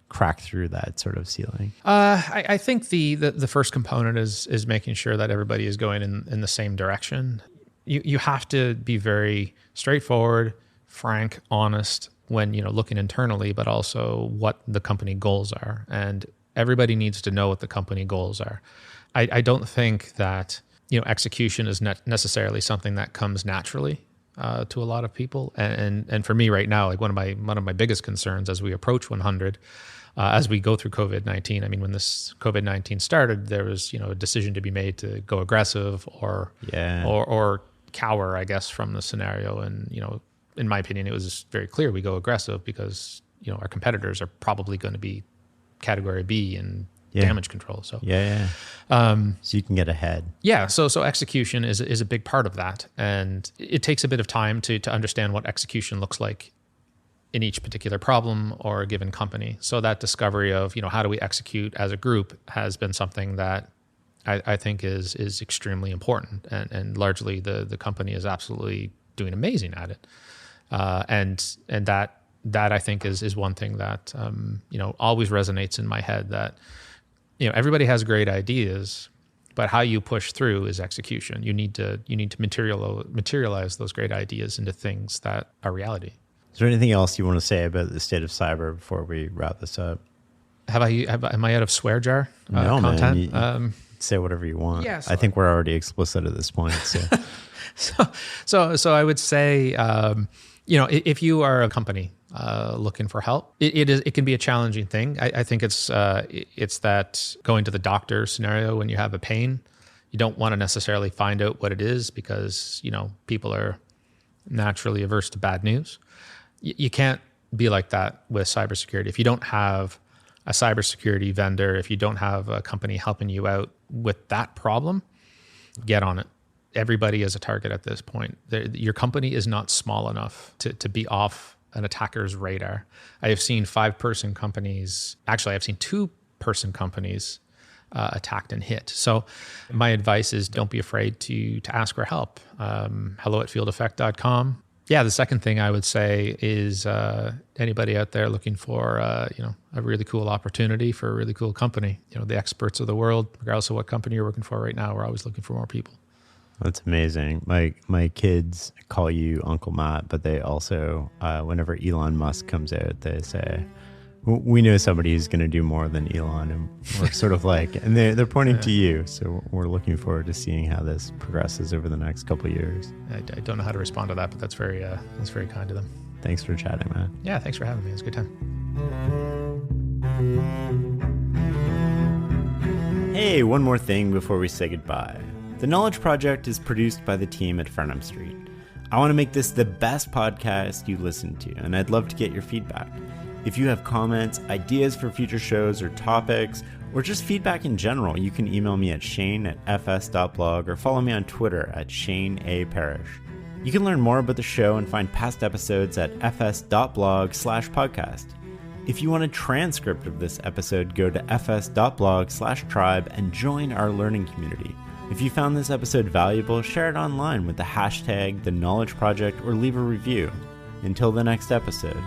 crack through that sort of ceiling? I think the first component is making sure that everybody is going in the same direction. You have to be very straightforward, frank, honest when looking internally, but also what the company goals are. And everybody needs to know what the company goals are. I don't think that execution is necessarily something that comes naturally to a lot of people. And for me right now, one of my biggest concerns as we approach 100. As we go through COVID-19, I mean, when this COVID-19 started, there was a decision to be made to go aggressive or cower, I guess, from the scenario. And in my opinion, it was very clear we go aggressive because our competitors are probably going to be category B and damage control. So so you can get ahead. Yeah. So execution is a big part of that, and it takes a bit of time to understand what execution looks like in each particular problem or a given company. So that discovery of how do we execute as a group has been something that I think is extremely important, and largely the company is absolutely doing amazing at it. And that I think is one thing that always resonates in my head, that everybody has great ideas, but how you push through is execution. You need to materialize those great ideas into things that are reality. Is there anything else you want to say about the state of cyber before we wrap this up? Am I out of swear jar no, content? Man, say whatever you want. Yeah, I think we're already explicit at this point. So, so I would say, if you are a company looking for help, it can be a challenging thing. I think it's that going to the doctor scenario when you have a pain. You don't want to necessarily find out what it is because people are naturally averse to bad news. You can't be like that with cybersecurity. If you don't have a cybersecurity vendor, if you don't have a company helping you out with that problem, get on it. everybody is a target at this point. Your company is not small enough to be off an attacker's radar. I have seen 5-person companies, actually I've seen 2-person companies attacked and hit. So my advice is don't be afraid to ask for help. hello@fieldeffect.com. Yeah, the second thing I would say is anybody out there looking for a really cool opportunity for a really cool company. The experts of the world, regardless of what company you're working for right now, we're always looking for more people. That's amazing. My kids call you Uncle Matt, but they also, whenever Elon Musk comes out, they say, we know somebody who's going to do more than Elon, and we're sort of like, and they're pointing to you. So we're looking forward to seeing how this progresses over the next couple of years. I don't know how to respond to that, but that's very kind of them. Thanks for chatting, man. Yeah, thanks for having me. It was a good time. Hey, one more thing before we say goodbye. The Knowledge Project is produced by the team at Farnham Street. I want to make this the best podcast you listen to, and I'd love to get your feedback. If you have comments, ideas for future shows or topics, or just feedback in general, you can email me at shane@fs.blog or follow me on Twitter at ShaneAParish. You can learn more about the show and find past episodes at fs.blog/podcast. If you want a transcript of this episode, go to fs.blog/tribe and join our learning community. If you found this episode valuable, share it online with the hashtag #TheKnowledgeProject or leave a review. Until the next episode.